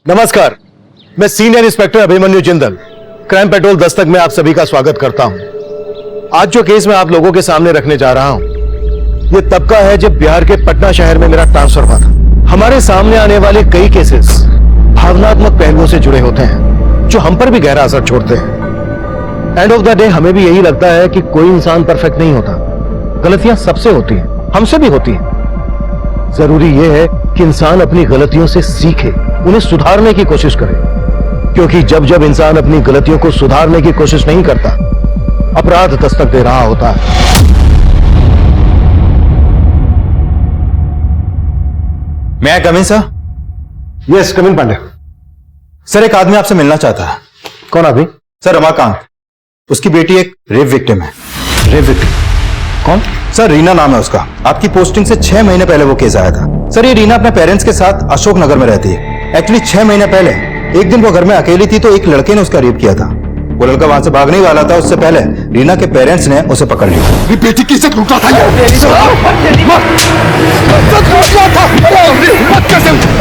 नमस्कार, मैं senior inspector Abhimanyu Jindal, crime petrol Dastak में आप सभी का स्वागत करता हूं। आज जो केस मैं आप लोगों के सामने रखने जा रहा हूं, यह तब का है जब बिहार के पटना शहर में मेरा ट्रांसफर हुआ था। हमारे सामने आने वाले कई केसेस भावनात्मक पहलुओं से जुड़े होते हैं, जो हम पर भी गहरा असर छोड़ते हैं। एंड ऑफ द डे हमें भी यही लगता है कि कोई इंसान परफेक्ट नहीं होता, गलतियां सबसे होती हैं, हमसे भी होती हैं। जरूरी यह है कि इंसान अपनी गलतियों से सीखे, उन्हें सुधारने की कोशिश करे, क्योंकि जब जब इंसान अपनी गलतियों को सुधारने की कोशिश नहीं करता, अपराध दस्तक दे रहा होता है। मैं आई कम इन सर? यस, कम इन पांडे। सर, एक आदमी आपसे मिलना चाहता है। कौन आदमी? सर, रमाकांत। उसकी बेटी एक रेप विक्टिम है। Rape victim? कौन? सर, रीना नाम है उसका। आपकी पोस्टिंग से 6 महीने पहले वो केस आया था। सर, ये रीना अपने पेरेंट्स के साथ अशोक नगर में रहती है। एक्चुअली 6 महीने पहले एक दिन वो घर में अकेली थी तो एक लड़के ने उसका रेप किया था। वो लड़का वहां से भागने वाला था, उससे पहले रीना के पेरेंट्स ने उसे पकड़ लिया। मेरी बेटी की इज्जत लूटा था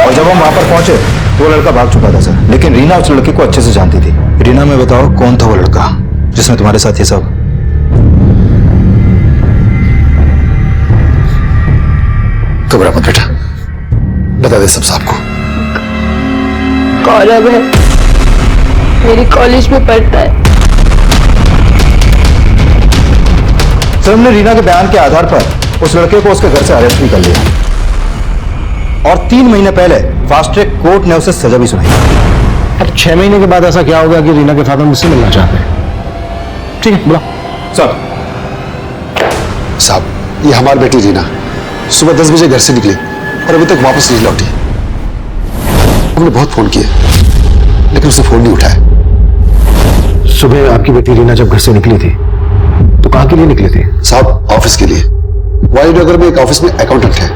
और जब हम वहां पर पहुंचे तो वो लड़का भाग चुका था सर, लेकिन रीना उस लड़के को अच्छे से जानती थी। रीना, मैं बताओ कौन था वो लड़का जिसने तुम्हारे साथ ये सब? घबरा मत बेटा, बता दे सब साहब को। गौरव है, मेरी कॉलेज में पढ़ता है। सर, हमने रीना के बयान के आधार पर उस लड़के को उसके घर से अरेस्ट भी कर लिया और 3 महीने पहले फास्ट ट्रैक कोर्ट ने उसे सजा भी सुनाई। अब 6 महीने के बाद ऐसा क्या होगा कि रीना के फादर मुझसे मिलना चाहते हैं? ठीक है, बुलाओ। साहब, ये हमारी बेटी रीना सुबह 10 बजे घर से निकली और अभी तक वापस नहीं लौटी। हमने बहुत फोन किए लेकिन उसने फोन नहीं उठाया। सुबह आपकी बेटी रीना जब घर से निकली थी तो कहां के लिए निकली थी? साहब, ऑफिस के लिए। वायुनगर में एक ऑफिस में अकाउंटेंट है।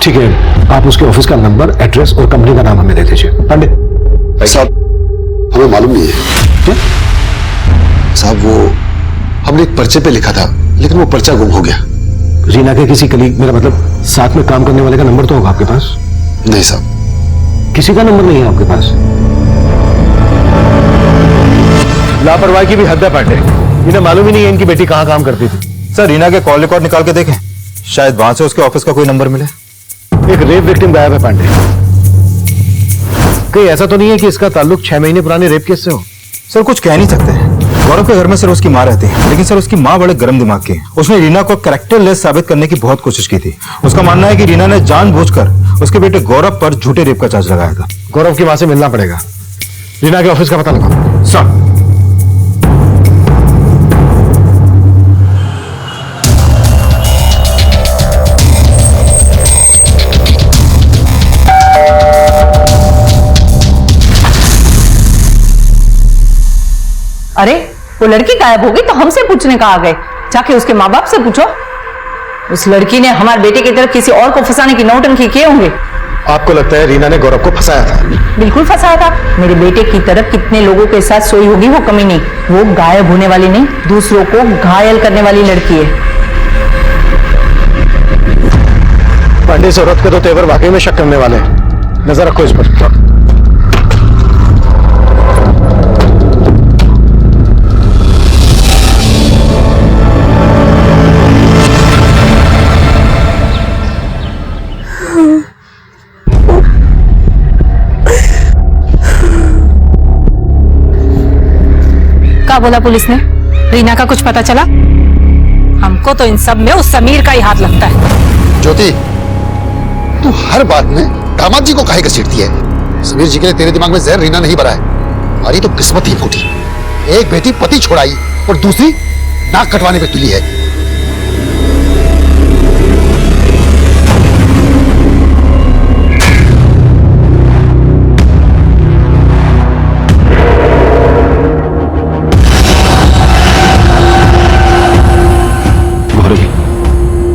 ठीक है, आप उसके ऑफिस का नंबर, एड्रेस और कंपनी का नाम हमें दे दीजिए। पांडे साहब, हमें मालूम नहीं है। क्या? साहब, वो हमने एक पर्चे पे लिखा था लेकिन वो पर्चा गुम हो गया। रीना के किसी कलीग, मेरा मतलब साथ में काम करने वाले का नंबर तो होगा आपके पास? नहीं साहब, किसी का नंबर नहीं है आपके पास? लापरवाही की भी हद है पांडे, इन्हें मालूम ही नहीं है इनकी बेटी कहां काम करती थी। सर, रीना के कॉल रिकॉर्ड निकाल के देखें, शायद वहां से उसके ऑफिस का कोई नंबर मिले। एक रेप विक्टिम गायब है पांडे। कहीं ऐसा तो नहीं है कि इसका ताल्लुक 6 महीने पुराने रेप केस से हो? सर, कुछ कह नहीं सकते। गौरव के घर में सर उसकी माँ रहती है, लेकिन सर उसकी माँ बड़े गर्म दिमाग की है। उसने रीना को कैरेक्टरलेस साबित करने की बहुत कोशिश की थी। उसका मानना है कि रीना ने जानबूझकर उसके बेटे गौरव पर झूठे रेप का चार्ज लगाया था। गौरव की मां से मिलना पड़ेगा। रीना के ऑफिस का पता लगाओ। सर, अरे, वो लड़की गायब हो गई तो हमसे पूछने कहाँ आ गए? जाके उसके माँ बाप से पूछो। उस लड़की ने हमारे बेटे की तरफ किसी और को फंसाने की नौटंकी किए होंगे। आपको लगता है रीना ने गौरव को फंसाया था? बिल्कुल फंसाया था। मेरे बेटे की तरफ कितने लोगों के साथ सोई होगी वो कमी नहीं। वो गायब होने वाली नहीं, दूसरों को घायल करने वाली लड़की है। पांडे, इस औरत के तो तेवर वाकई में शक करने वाले हैं। नजर रखो इस पर। क्या बोला पुलिस ने? रीना का कुछ पता चला? हमको तो इन सब में उस समीर का ही हाथ लगता है। ज्योति, तू हर बात में दामाद जी को काहे घसीटती है? समीर जी के लिए तेरे दिमाग में जहर रीना नहीं भरा है। हमारी तो किस्मत ही फूटी। एक बेटी पति छोड़ाई और दूसरी नाक कटवाने पे तुली है।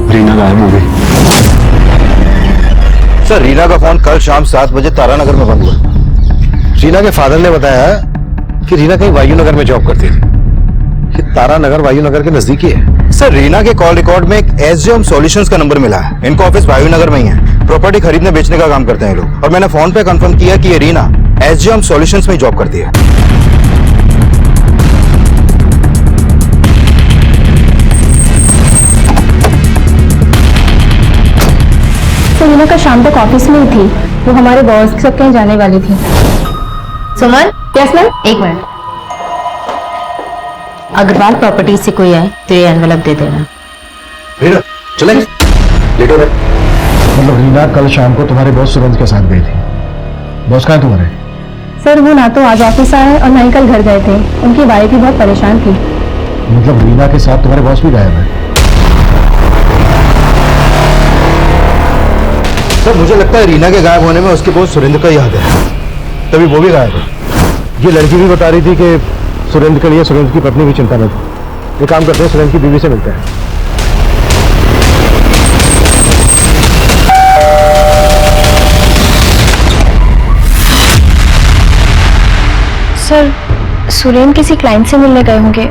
रीना गायब हो गई। सर, रीना का फोन कल शाम 7 बजे तारानगर में बंद हुआ। रीना के फादर ने बताया कि रीना कहीं वायुनगर में जॉब करती थी। ये तारानगर वायुनगर के नजदीक ही है। सर, रीना के कॉल रिकॉर्ड में एक एसजेएम सॉल्यूशंस का नंबर मिला है। इनका ऑफिस वायुनगर में ही है। प्रॉपर्टी खरीदने बेचने का काम करते हैं ये लोग। और मैंने फोन पे कंफर्म किया कि ये रीना एसजीएम सॉल्यूशंस में जॉब करती है। तो रीना का शाम तक ऑफिस में ही थी। वो हमारे बॉस के साथ कहीं जाने वाली थी। सुमन, यस मैम। एक मिनट। अग्रवाल प्रॉपर्टी से कोई आए तो ये एनवेलप दे देना। रीना चले, लेट हो रहे। मतलब रीना कल शाम को तुम्हारे बॉस सुरेंद्र के साथ गई थी। बॉस कहाँ है तुम्हारे? सर वो ना तो आज ऑफिस आए और ना ही कल घर गए थे। उनकी वाइफ भी बहुत परेशान थी। मतलब रीना के साथ तुम्हारे बॉस भी गायब है? सर मुझे लगता है रीना के गायब होने में उसके बॉस सुरेंद्र का ही हाथ है, तभी वो भी गायब है। ये लड़की भी बता रही थी कि सुरेंद्र के लिए सुरेंद्र की पत्नी भी चिंता में थी। ये काम करते हैं, सुरेंद्र की बीवी से मिलते हैं। सर सुरेंद्र किसी क्लाइंट से मिलने गए होंगे।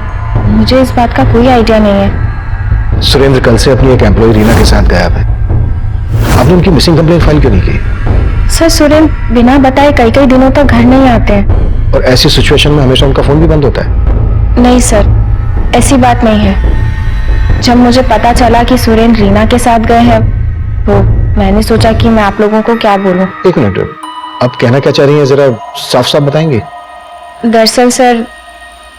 मुझे इस बात का कोई आइडिया नहीं है। सुरेंद्र कल से अपनी एक एम्प्लॉय रीना के साथ गायब है। आपने उनकी मिसिंग कंप्लेंट फाइल क्यों नहीं की? सर सुरेंद्र बिना बताए कई कई दिनों तक घर नहीं आते हैं। और ऐसी सिचुएशन में हमेशा उनका फोन भी बंद होता है। नहीं सर, ऐसी बात नहीं है। जब मुझे पता चला कि सुरेंद्र रीना के साथ गए हैं तो मैंने सोचा कि मैं आप लोगों को क्या बोलूं। एक मिनट, आप कहना क्या चाह रही हैं, जरा साफ साफ बताएंगे? दरअसल सर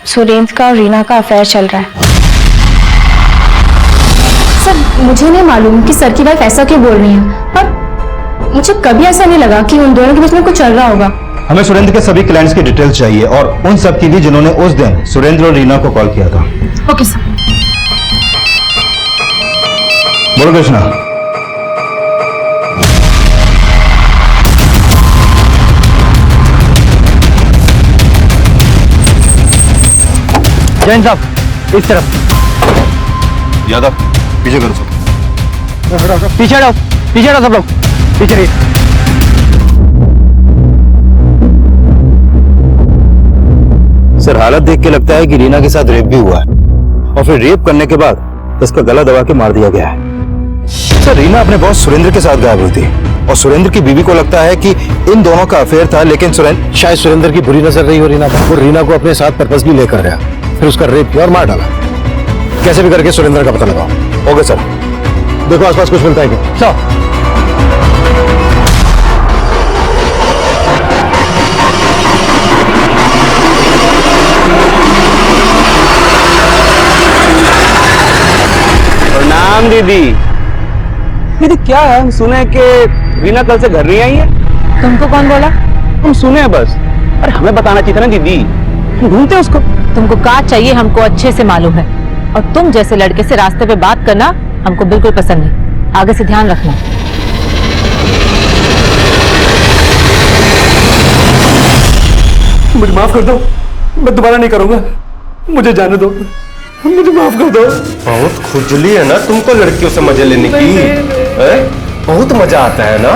सुरेंद्र का और रीना का अफेयर चल रहा है। सर मुझे नहीं मालूम कि सर की वाइफ ऐसा क्यों बोल रही है, पर मुझे कभी ऐसा नहीं लगा कि उन दोनों के बीच में कुछ चल रहा होगा। हमें सुरेंद्र के सभी क्लाइंट्स की डिटेल्स चाहिए और उन सब की भी जिन्होंने उस दिन सुरेंद्र और रीना को कॉल किया था। Okay sir. बोलो कृष्णा। जैन साहब इस तरफ। यादव पीछे करो सब। पीछे हटो, पीछे हटो सब लोग, पीछे रहिए। सर हालत देख के लगता है कि रीना के साथ रेप भी हुआ है और फिर रेप करने के बाद उसका गला दबा के मार दिया गया है। सर रीना अपने बॉस सुरेंद्र के साथ गायब हुई थी और सुरेंद्र की बीवी को लगता है कि इन दोनों का अफेयर था, लेकिन शायद सुरेंद्र की बुरी नजर रही हो रीना पर। वो रीना को अपने साथ पर्पसली लेकर गया, फिर उसका रेप किया और मार डाला। कैसे भी करके सुरेंद्र का पता लगाओ। Okay sir. देखो आसपास कुछ मिलता है क्या? सर प्रणाम दीदी। दीदी क्या है, हम सुने कि रीना कल से घर नहीं आई है। तुमको कौन बोला? हम सुने हैं बस। अरे हमें बताना चाहिए था ना दीदी, हम ढूंढते उसको। तुमको क्या चाहिए हमको अच्छे से मालूम है, और तुम जैसे लड़के से रास्ते पे बात करना हमको बिल्कुल पसंद नहीं। आगे से ध्यान रखना। मुझे माफ कर दो, मैं दोबारा नहीं करूंगा। मुझे जाने दो, मुझे माफ कर दो। बहुत खुजली है ना तुमको लड़कियों से मजे लेने की, हैं? बहुत मजा आता है ना।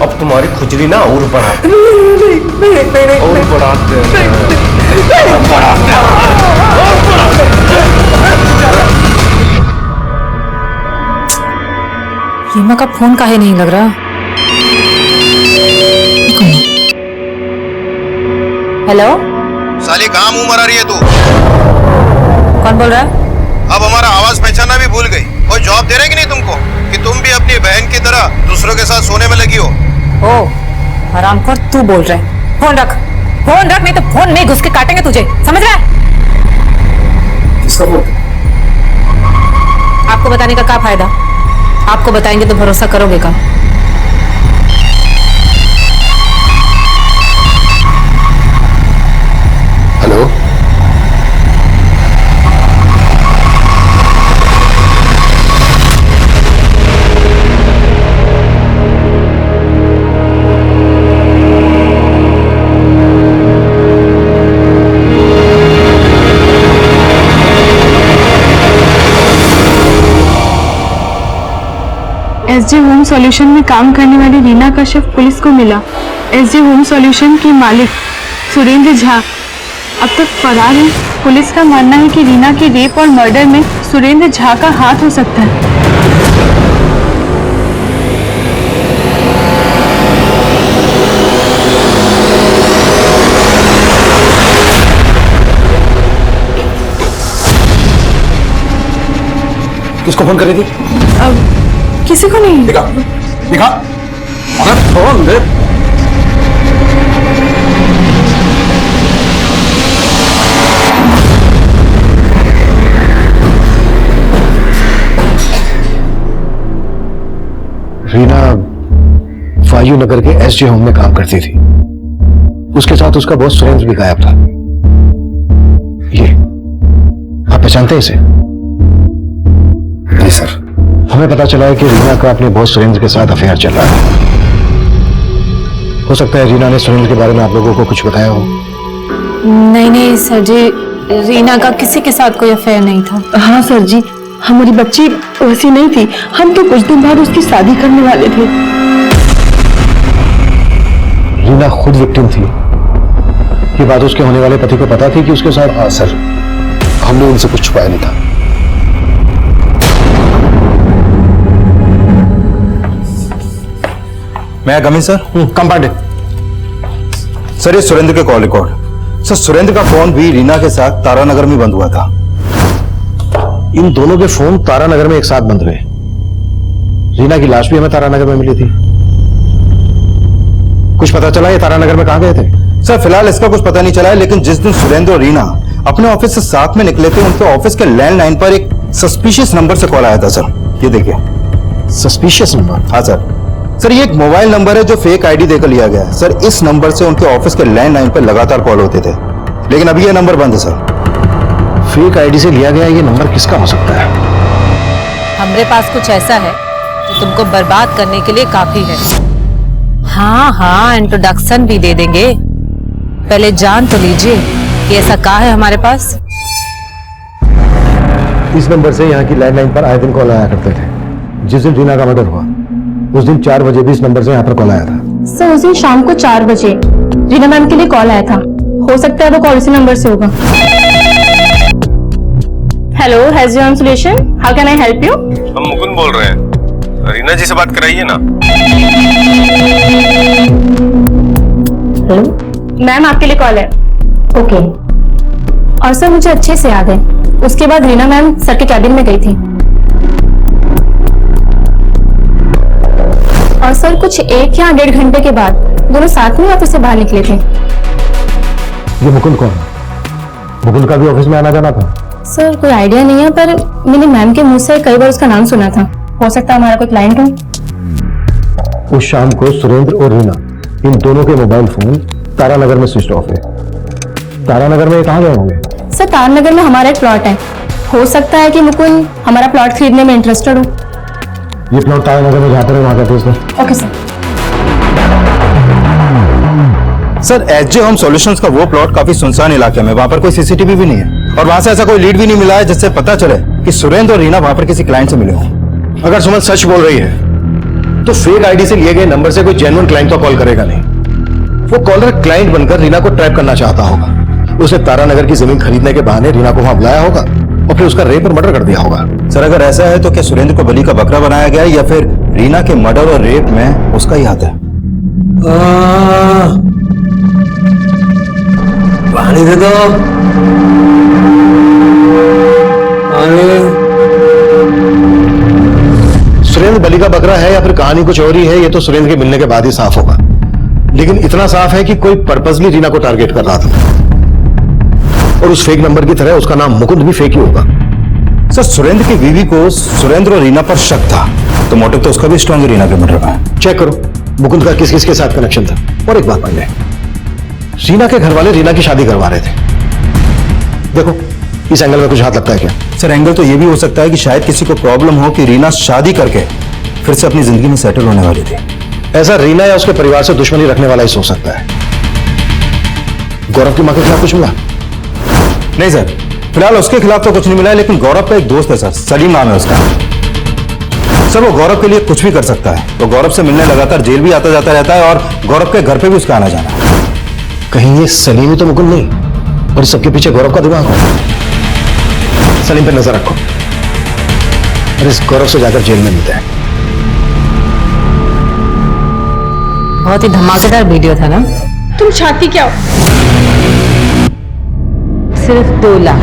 अब तुम्हारी खुजली ना और बढ़ाते हैं। और बढ़ाते हैं। रीमा का फोन काहे नहीं लग रहा? हेलो, साली कहाँ मुंह मरा रही है तू? कौन बोल रहा है? अब हमारा आवाज पहचानना भी भूल गई। कोई जॉब दे रहे कि नहीं तुमको कि तुम भी अपनी बहन की तरह दूसरों के साथ सोने में लगी हो? ओ हरामखोर, तू बोल रहा है? फोन रख, फोन रख, नहीं तो फोन में घुस के काटेंगे तुझे, समझ रहा है? आपको बताने का क्या फायदा? आपको बताएंगे तो भरोसा करोगे का? हेलो, एसजे होम सॉल्यूशन में काम करने वाली रीना का शव पुलिस को मिला। एसजे होम सॉल्यूशन के मालिक सुरेंद्र झा अब तक फरार है। पुलिस का मानना है कि रीना के रेप और मर्डर में सुरेंद्र झा का हाथ हो सकता है। किसको फोन करी थी? किसी को नहीं। दिखा दिखा। अरे फोन दे। रीना फायू नगर के एसजे होम में काम करती थी। उसके साथ उसका बॉस सुरेंद्र भी गायब था। ये आप पहचानते हैं इसे? नहीं सर। हमें पता चला है कि रीना का अपने बॉस सुरेंद्र के साथ अफेयर चल रहा है। हो सकता है रीना ने सुरेंद्र के बारे में आप लोगों को कुछ बताया हो। नहीं नहीं सर जी, रीना का किसी के साथ कोई अफेयर नहीं था। हाँ सर जी, हमारी बच्ची वैसी नहीं थी। हम तो कुछ दिन बाद उसकी शादी करने वाले थे। रीना खुद विक्टिम थी। ये बात उसके होने वाले पति को पता थी कि उसके साथ? हाँ सर, हमने उनसे कुछ छुपाया नहीं था। मैं कम इन सर? कम पांडे। सर ये सुरेंद्र के कॉल रिकॉर्ड। सर सुरेंद्र का फोन भी रीना के साथ तारानगर में बंद हुआ था। इन दोनों के फोन तारानगर में एक साथ बंद हुए। रीना की लाश भी हमें तारानगर में मिली थी। कुछ पता चला ये तारानगर में कहां गए थे? सर फिलहाल इसका कुछ पता नहीं चला है, लेकिन जिस दिन सुरेंद्र और रीना अपने ऑफिस से साथ में निकले थे, उनके ऑफिस के लैंडलाइन पर एक सस्पिशियस नंबर से कॉल आया था सर। ये देखिए। Suspicious number? हाँ सर। सर ये एक मोबाइल नंबर है जो फेक आईडी देकर लिया गया है सर। इस नंबर से उनके ऑफिस के लैंडलाइन पर लगातार कॉल होते थे, लेकिन अभी ये नंबर बंद है सर। फेक आईडी से लिया गया ये नंबर किसका हो सकता है? हमारे पास कुछ ऐसा है जो तुमको बर्बाद करने के लिए काफी है। हाँ हाँ, इंट्रोडक्शन भी दे देंगे। पहले जान तो लीजिए कि ऐसा क्या है हमारे पास। इस नंबर से यहाँ की लैंडलाइन पर आए दिन कॉल आया करते थे। जिस दिन रीना का मर्डर हुआ उस दिन 4 बजे भी इस नंबर से यहाँ पर कॉल आया था। सर उस दिन शाम को 4 बजे रीना मैम के लिए कॉल आया था। हो सकता है वो कॉल इसी नंबर से होगा। Hello, has your solution, how can I help you? हम मुकुंद बोल रहे हैं, रीना जी से बात कराइए ना। हेलो मैम, आपके लिए कॉल है। ओके। और सर मुझे अच्छे से याद है, उसके बाद रीना मैम सर के कैबिन में गई थी। और सर कुछ 1 या 1.5 घंटे के बाद दोनों साथ में ऑफिस से बाहर निकले थे। ये मुकुंद कौन है? मुकुंद का भी ऑफिस में आना जाना था? सर कोई आइडिया नहीं है, पर मैंने मैम के मुंह से कई बार उसका नाम सुना था। हो सकता है हमारा कोई क्लाइंट हो। उस शाम को सुरेंद्र और रीना इन दोनों के मोबाइल फोन तारानगर में स्विच ऑफ है। तारानगर में कहाँ गए होंगे? सर तारानगर में हमारा एक प्लॉट है। हो सकता है कि मुकुंद हमारा प्लॉट खरीदने में इंटरेस्टेड हो। ये प्लॉट तारानगर में जहाँ पर है वहां का थे। Okay sir. Sir SJ home solutions का वो प्लॉट काफी सुनसान इलाके में, वहां पर कोई सीसीटीवी भी नहीं है और वहां से ऐसा कोई लीड भी नहीं मिला है जिससे पता चले कि सुरेंद्र और रीना वहां पर किसी क्लाइंट से मिले हों। अगर सुमन सच बोल रही है तो फेक आईडी से लिए गए नंबर से कोई जेन्युइन क्लाइंट तो कॉल करेगा नहीं। वो कॉलर क्लाइंट बनकर रीना को ट्रैप करना चाहता होगा। उसने तारानगर की जमीन खरीदने के बहाने रीना को वहां बुलाया होगा और फिर उसका रेप और मर्डर कर दिया होगा। सर अगर ऐसा है तो क्या सुरेंद्र को बलि का बकरा बनाया गया है या फिर रीना के मर्डर और रेप में उसका ही हाथ है? पानी दे दो। सुरेंद्र बलि का बकरा है या फिर कहानी कुछ और ही है, ये तो सुरेंद्र के मिलने के बाद ही साफ होगा। लेकिन इतना साफ है कि कोई पर्पसली रीना को टारगेट कर रहा था और उस फेक नंबर की तरह उसका नाम मुकुंद भी फेक ही होगा। सर सुरेंद्र की बीवी को सुरेंद्र और रीना पर शक था, तो मोटिव तो उसका भी स्ट्रॉन्ग रीना के मर्डर में। चेक करो मुकुंद का किस किस के साथ कनेक्शन था। और एक बात पांडे, रीना के घर वाले रीना की शादी करवा रहे थे। देखो इस एंगल में कुछ हाथ लगता है क्या? सर एंगल तो ये भी हो सकता है कि शायद किसी को प्रॉब्लम हो कि रीना शादी करके फिर से अपनी जिंदगी में सेटल होने वाली थी। ऐसा रीना या उसके परिवार से दुश्मनी रखने वाला ही सोच सकता है। गौरव की मां के खिलाफ कुछ मिला? नहीं सर, फिलहाल उसके खिलाफ तो कुछ नहीं मिला है, लेकिन गौरव का एक दोस्त है सर, सलीम नाम है उसका। सर वो गौरव के लिए कुछ भी कर सकता है। वो गौरव से मिलने लगातार जेल भी आता जाता रहता है और गौरव के घर पे भी उसका आना जाना है। कहीं ये सलीम ही तो मुकुंद नहीं और सबके पीछे गौरव का दिमाग हो। सलीम पे नजर रखो और इस गौरव से जाकर जेल में मिलते हैं। बहुत ही धमाकेदार वीडियो था ना। तुम चाहती क्या हो? सिर्फ 2 लाख।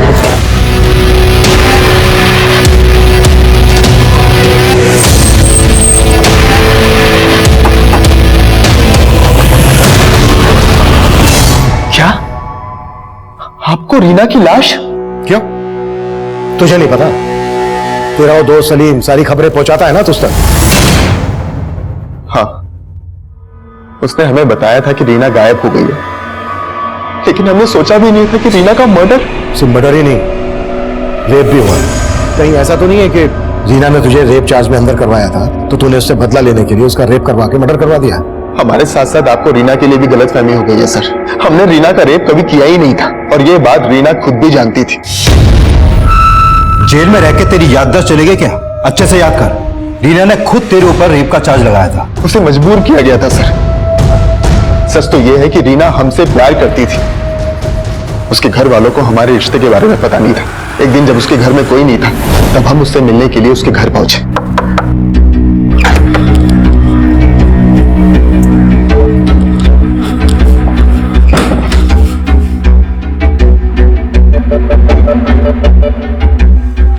आपको रीना की लाश? क्यों? तुझे नहीं पता? तेरा वो दोस्त सलीम सारी खबरें पहुंचाता है ना तुझ तक। हाँ, उसने हमें बताया था कि रीना गायब हो गई है, लेकिन हमने सोचा भी नहीं था कि रीना का मर्डर। सिर्फ मर्डर ही नहीं, रेप भी हुआ है। कहीं ऐसा तो नहीं है कि रीना ने तुझे रेप चार्ज में अंदर करवाया था तो तूने उससे बदला लेने के लिए उसका रेप करवा के मर्डर करवा दिया? हमारे साथ साथ आपको रीना के लिए भी गलतफहमी हो गई है सर। हमने रीना का रेप कभी किया ही नहीं था और ये बात रीना खुद भी जानती थी। जेल में रह के तेरी याददाश्त चली गई क्या? अच्छे से याद कर, रीना ने खुद तेरे ऊपर रेप का चार्ज लगाया था। उसे मजबूर किया गया था सर। सच तो यह है कि रीना हमसे प्यार करती थी। उसके घर वालों को हमारे रिश्ते के बारे में पता नहीं था। एक दिन जब उसके घर में कोई नहीं था तब हम उससे मिलने के लिए उसके घर पहुंचे।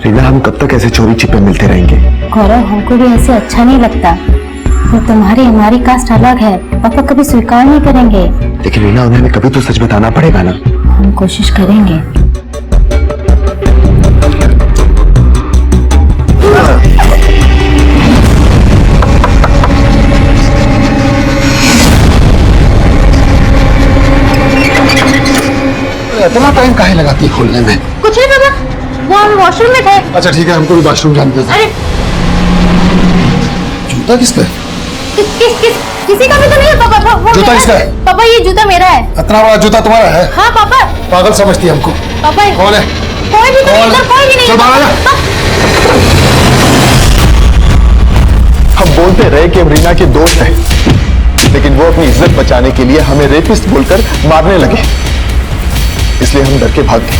रीना, हम कब तक ऐसे चोरी छिपे मिलते रहेंगे? गौरव, हमको भी ऐसे अच्छा नहीं लगता। तो तुम्हारी हमारी कास्ट अलग है, पापा कभी स्वीकार नहीं करेंगे। लेकिन रीना, उन्हें हमें कभी तो सच बताना पड़ेगा ना। हम कोशिश करेंगे। इतना टाइम काहे लगाती है खोलने में? कुछ नहीं पापा, वो हम वॉशरूम में थे। अच्छा ठीक है, हमको भी वॉशरूम जाने दे। अरे जूता किस पे? किसी का भी तो नहीं है पापा। वो जूता मेरा किसका है? पापा, ये जूता मेरा है। इतना बड़ा जूता तुम्हारा है? हाँ पापा। पागल समझती है हमको। पापा कौन है? कोई भी नहीं, इधर कोई भी नहीं। चल बाहर आ जा। हम बोलते रहे कि हम रीना के दोस्त हैं, लेकिन वो अपनी इज्जत बचाने के लिए हमें रेपिस्ट बोलकर मारने लगे। इसलिए हम डर के भाग गए।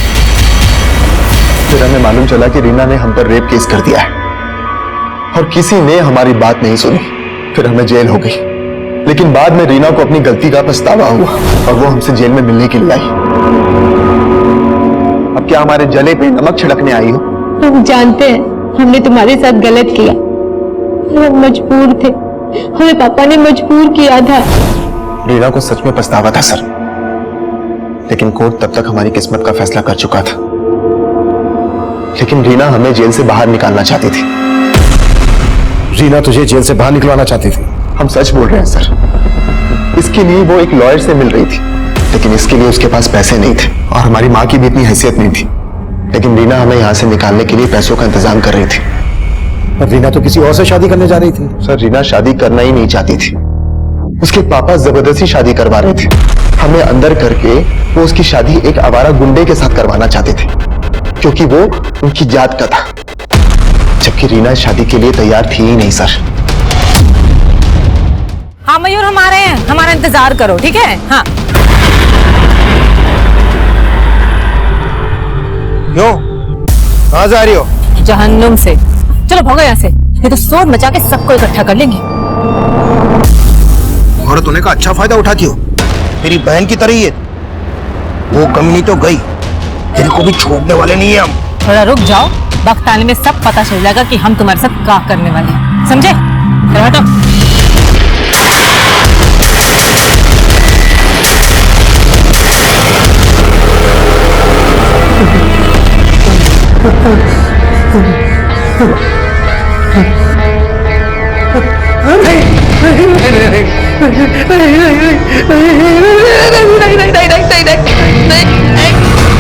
फिर हमें मालूम चला कि रीना ने हम पर रेप केस कर दिया है और किसी ने हमारी बात नहीं सुनी। फिर हमें जेल हो गई, लेकिन बाद में रीना को अपनी गलती का पछतावा हुआ और वो हमसे जेल में मिलने के लिए आई। अब क्या हमारे जले पे नमक छिड़कने आई हो? हम जानते हैं हमने तुम्हारे साथ गलत किया, हम मजबूर थे, हमें पापा ने मजबूर किया था। रीना को सच में पछतावा था सर, लेकिन कोर्ट तब तक हमारी किस्मत का फैसला कर चुका था। लेकिन रीना हमें जेल से बाहर निकालना चाहती थी। रीना तुझे जेल से बाहर निकलवाना चाहती थी? हम सच बोल रहे हैं सर। इसके लिए वो एक लॉयर से मिल रही थी, लेकिन इसके लिए उसके पास पैसे नहीं थे और हमारी माँ की भी इतनी हैसियत नहीं थी। लेकिन रीना हमें यहाँ से निकालने के लिए पैसों का इंतजाम कर रही थी। पर रीना तो किसी और से शादी करने जा रही थी। सर, रीना शादी करना ही नहीं चाहती थी। उसके पापा जबरदस्ती शादी करवा रहे थे। हमें अंदर करके वो उसकी शादी एक आवारा गुंडे के साथ करवाना चाहते थे, क्योंकि वो उनकी जात का था, जबकि रीना शादी के लिए तैयार थी ही नहीं सर। हाँ मयूर, हम आ रहे हैं, हमारा इंतजार करो, ठीक है? हाँ। क्यों? कहाँ जा रही हो? जहन्नुम से। चलो भागो यहाँ से, ये तो शोर मचा के सबको इकट्ठा कर लेंगे। औरत होने का अच्छा फायदा उठाती हो, तेरी बहन की तरह ही है। वो कमी तो गई, तेरे को भी छोड़ने वाले नहीं है हम। थोड़ा रुक जाओ, वक्त आने में सब पता चल जाएगा कि हम तुम्हारे साथ क्या करने वाले हैं, समझे? चलो हटो।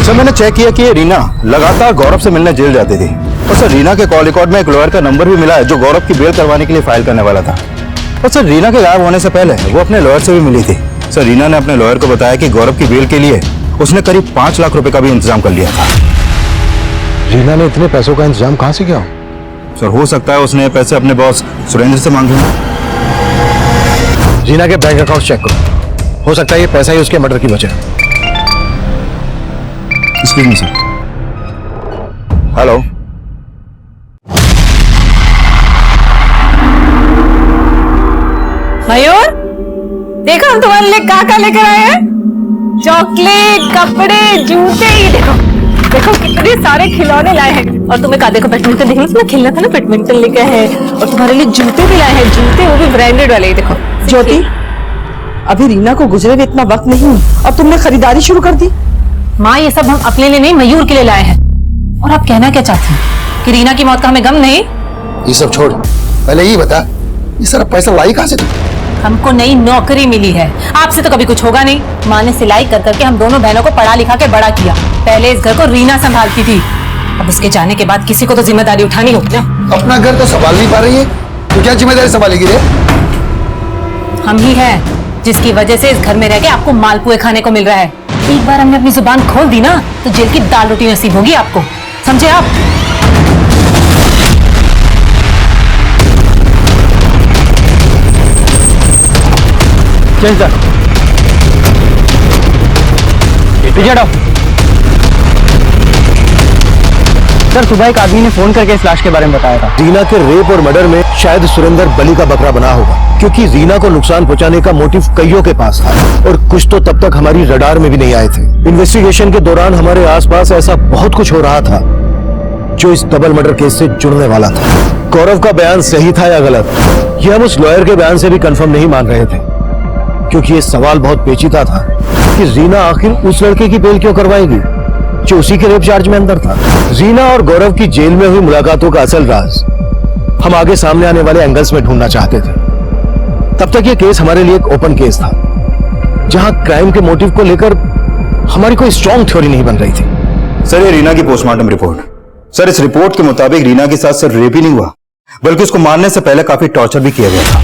सर, मैंने चेक किया कि ये रीना लगातार गौरव से मिलने जेल जाती थी और सर रीना के कॉल रिकॉर्ड में एक लॉयर का नंबर भी मिला है जो गौरव की बेल करवाने के लिए फाइल करने वाला था। और सर, रीना के गायब होने से पहले वो अपने लॉयर से भी मिली थी। सर, रीना ने अपने लॉयर को बताया कि गौरव की बेल के लिए उसने करीब 5 लाख रुपए का भी इंतजाम कर लिया था। रीना ने इतने पैसों का इंतजाम कहाँ से किया? सर, हो सकता है उसने पैसे अपने बॉस सुरेंद्र से मांगे हों। रीना के बैंक अकाउंट चेक करो, हो सकता है ये पैसा ही उसके मर्डर की वजह। Excuse me sir. हेलो, मयूर, देखो हम तुम्हारे लिए क्या लेकर आए हैं। चॉकलेट, कपड़े, जूते, ये देखो देखो कितने सारे खिलौने लाए हैं। और तुम्हें कहा, देखो बैडमिंटन देखना, उसमें खेलना था ना, बैडमिंटन लेके आए हैं। और तुम्हारे लिए जूते भी लाए हैं, जूते वो भी ब्रांडेड वाले। देखो ज्योति, अभी रीना को गुजरे हुए इतना वक्त नहीं और तुमने खरीदारी शुरू कर दी। माँ ये सब हम अपने लिए नहीं मयूर के लिए लाए हैं। और आप कहना क्या चाहती हैं कि रीना की मौत का हमें गम नहीं? ये सब छोड़, पहले ये बता, ये सारा पैसा लाई कहां से तू? हमको नई नौकरी मिली है, आपसे तो कभी कुछ होगा नहीं। माँ ने सिलाई कर करके हम दोनों बहनों को पढ़ा लिखा के बड़ा किया। पहले इस घर को रीना संभालती थी, अब उसके जाने के बाद किसी को तो जिम्मेदारी उठानी होगी ना। अपना घर तो संभाल नहीं पा रही है, तो क्या जिम्मेदारी संभालेगी रे? हम ही हैं जिसकी वजह से इस घर में रह के आपको मालपुए खाने को मिल रहा है। एक बार हमने अपनी जुबान खोल दी ना तो जेल की दाल रोटी नसीब होगी आपको, समझे आप? सर सुबह एक आदमी ने फोन करके इस लाश के बारे में बताया था। रीना के रेप और मर्डर में शायद सुरेंद्र बलि का बकरा बना होगा, क्योंकि रीना को नुकसान पहुंचाने का मोटिव कईयों के पास था और कुछ तो तब तक हमारी रडार में भी नहीं आए थे। इन्वेस्टिगेशन के दौरान हमारे आसपास ऐसा बहुत कुछ हो रहा था जो इस डबल मर्डर केस से जुड़ने वाला था। गौरव का बयान सही था या गलत, ये हम उस लॉयर के बयान से भी कंफर्म नहीं मान रहे थे, क्योंकि ये सवाल बहुत पेचीदा था कि रीना आखिर उस लड़के की बेल क्यों करवाएगी जो उसी के रेप चार्ज में अंदर था। रीना और गौरव की जेल में हुई मुलाकातों का असल राज हम आगे सामने आने वाले एंगल्स में ढूंढना चाहते थे। तब तक ये केस हमारे लिए एक ओपन केस था, जहां क्राइम के मोटिव को लेकर हमारी कोई स्ट्रॉन्ग थ्योरी नहीं बन रही थी। सर ये रीना की पोस्टमार्टम रिपोर्ट। सर इस रिपोर्ट के मुताबिक रीना के साथ सिर्फ रेप ही नहीं हुआ, बल्कि उसको मारने से पहले काफी टॉर्चर भी किया गया था।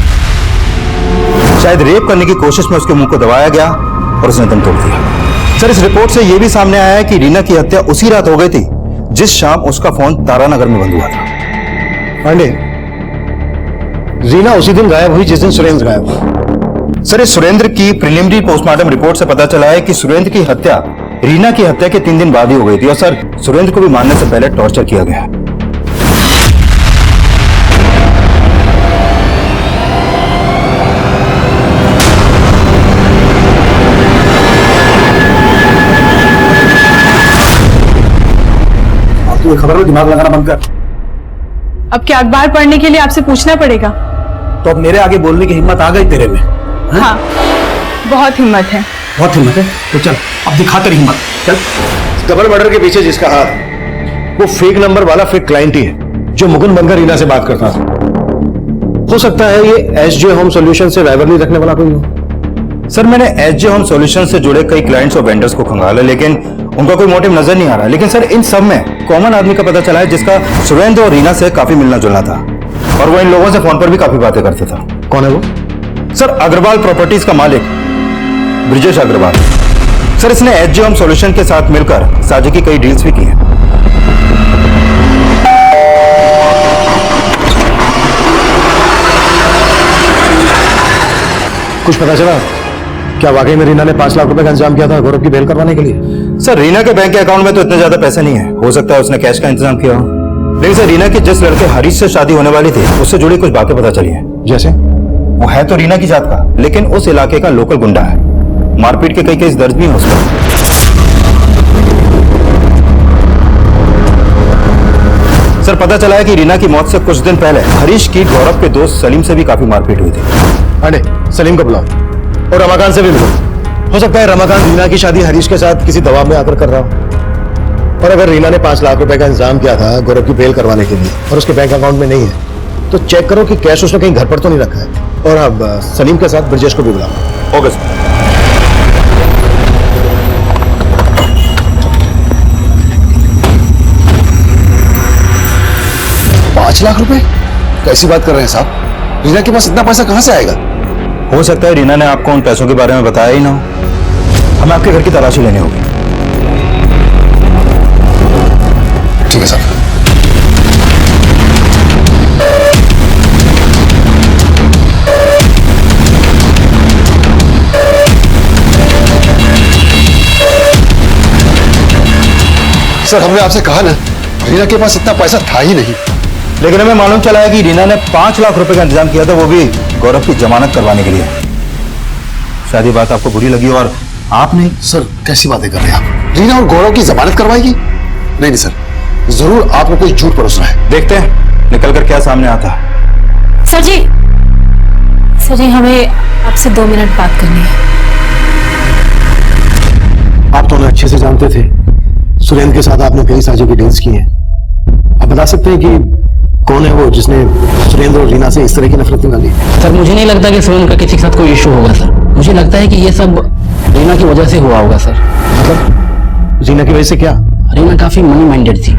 शायद रेप करने की कोशिश में उसके मुंह को दबाया गया और उसने दम तोड़ दिया। सर इस रिपोर्ट से यह भी सामने आया है कि रीना की हत्या उसी रात हो गई थी जिस शाम उसका फोन तारानगर में बंद हुआ था। पांडे, रीना उसी दिन गायब हुई जिस दिन सुरेंद्र गायब हुआ। सर इस सुरेंद्र की प्रिलिमिनरी पोस्टमार्टम रिपोर्ट से पता चला है कि सुरेंद्र की हत्या रीना की हत्या के 3 दिन बाद ही हो गई थी और सर सुरेंद्र को भी मारने से पहले टॉर्चर किया गया। तू खबर में दिमाग लगाना बंद कर। अब क्या अखबार पढ़ने के लिए आपसे पूछना पड़ेगा? तो अब मेरे आगे बोलने की हिम्मत आ गई तेरे में? हाँ, बहुत हिम्मत है। बहुत हिम्मत है, तो चल अब दिखा तेरी हिम्मत, चल। डबल मर्डर के पीछे जिसका हाथ, वो फेक नंबर वाला फेक क्लाइंट ही है जो मुकुंद बनकर रीना से बात करता था। हो सकता है ये एसजे होम सॉल्यूशन से राइवलरी रखने वाला कोई हो। सर मैंने एसजे होम सॉल्यूशन से जुड़े कई क्लाइंट्स और वेंडर्स को खंगाला, लेकिन उनका कोई मोटिव नजर नहीं आ रहा। लेकिन सर इन सब में कॉमन आदमी का पता चला है जिसका सुरेंद्र और रीना से काफी मिलना जुलना था और वो इन लोगों से फोन पर भी काफी बातें करता था। कौन है वो? सर अग्रवाल प्रॉपर्टीज का मालिक ब्रिजेश अग्रवाल। सर इसने एसजे होम सॉल्यूशन के साथ मिलकर साझे की कई डील्स भी की हैं। कुछ पता चला क्या वाकई में रीना ने 5 लाख रुपए का इंतजाम किया था गौरव की बेल करवाने के लिए? सर रीना के बैंक अकाउंट में तो इतने ज्यादा पैसे नहीं है, हो सकता है उसने कैश का इंतजाम किया हो। लेकिन सर रीना की जिस लड़के हरीश से शादी होने वाली थी उससे जुड़ी कुछ बातें पता चली है। जैसे? वो है तो रीना की जात का, लेकिन उस इलाके का लोकल गुंडा है। मारपीट के कई केस दर्ज भी हैं उस पर। सर पता चला है कि रीना की मौत से कुछ दिन पहले हरीश की गौरव के दोस्त सलीम से भी काफी मारपीट हुई थी। पांडे, सलीम को बुलाओ और रमाकांत से भी मिलो। हो सकता है रमाकांत रीना की शादी हरीश के साथ किसी दबाव में आकर कर रहा हो। और अगर रीना ने 5 लाख रुपए का इंतजाम किया था गौरव की बेल करवाने के लिए और उसके बैंक अकाउंट में नहीं है, तो चेक करो कि कैश उसने कहीं घर पर तो नहीं रखा है। और अब सलीम के साथ ब्रजेश को भी बुलाओ। Okay sir. 5 लाख रुपए? कैसी बात कर रहे हैं साहब? रीना के पास इतना पैसा कहां से आएगा? हो सकता है रीना ने आपको उन पैसों के बारे में बताया ही ना हो। हमें आपके घर की तलाशी लेनी होगी। ठीक है साहब। सर हमने आपसे कहा ना, रीना के पास इतना पैसा था ही नहीं। लेकिन हमें मालूम चला है कि रीना ने 5 लाख रुपए का इंतजाम किया था, वो भी गौरव की जमानत करवाने के लिए। शायद ये बात आपको बुरी लगी और आपने। सर कैसी बातें कर रहे हैं आप? रीना और गौरव की जमानत करवाएगी? नहीं नहीं सर, जरूर आपको कोई झूठ परोस रहा है। देखते हैं निकल कर क्या सामने आता है। सर जी हमें आपसे 2 मिनट बात करनी है। आप दोनों अच्छे से से जानते थे सुरेंद्र के साथ आपने कई साझों की डील्स की हैं। आप बता सकते हैं कि कौन है वो जिसने सुरेंद्र और रीना से इस तरह की नफरत निकाली? सर मुझे नहीं लगता कि सुरेंद्र का किसी के साथ कोई इशू होगा सर। मुझे लगता है कि ये सब रीना की वजह से हुआ होगा सर। मतलब रीना की वजह से क्या? रीना काफी मनी माइंडेड थी।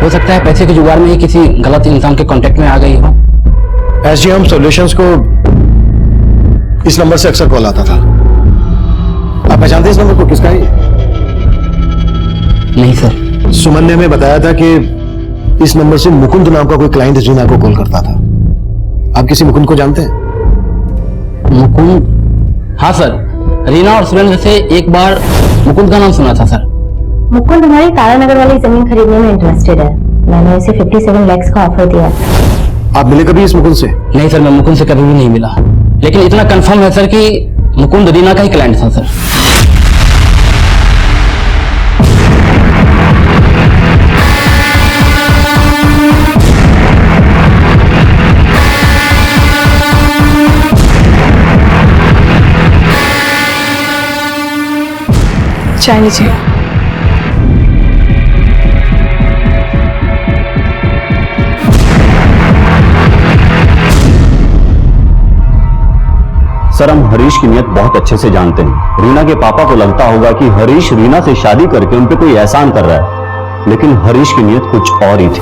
हो सकता है पैसे के जुगाड़ में ही किसी गलत इंसान के कांटेक्ट में आ गई हो। एसजीएम सॉल्यूशंस को इस नंबर से अक्सर कॉल आता था। आप पहचानते इस नंबर को? किसका है? नहीं सर। सुमन ने हमें बताया था कि इस नंबर से मुकुंद नाम का कोई क्लाइंट रीना को कॉल करता था। आप किसी मुकुंद को जानते हैं? मुकुंद? हाँ सर, रीना और सुरेंद्र से एक बार मुकुंद का नाम सुना था सर। मुकुंद हमारी तारानगर वाली जमीन खरीदने में इंटरेस्टेड है। मैंने उसे 57 लाख का ऑफर दिया। आप मिले कभी इस मुकुंद से? नहीं सर, मैं मुकुंद से कभी भी नहीं मिला, लेकिन इतना कंफर्म है सर कि मुकुंद रीना का ही क्लाइंट था सर। चाय लीजिए। सर हम हरीश की नीयत बहुत अच्छे से जानते हैं। रीना के पापा को लगता होगा कि हरीश रीना से शादी करके उन पे कोई एहसान कर रहा है, लेकिन हरीश की नीयत कुछ और ही थी।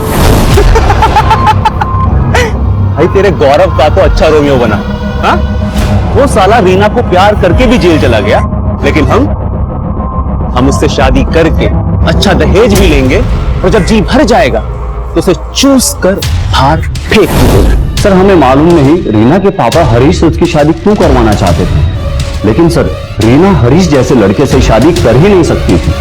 भाई तेरे गौरव का तो अच्छा रोमियो बना। हाँ? वो साला रीना को प्यार करके भी जेल चला गया, लेकिन हम उससे शादी करके अच्छा दहेज भी लेंगे और जब जी भर जाएगा तो उसे चूस कर बाहर फेंक देंगे। सर हमें मालूम नहीं रीना के पापा हरीश से उसकी शादी क्यों करवाना चाहते थे, लेकिन सर रीना हरीश जैसे लड़के से शादी कर ही नहीं सकती थी।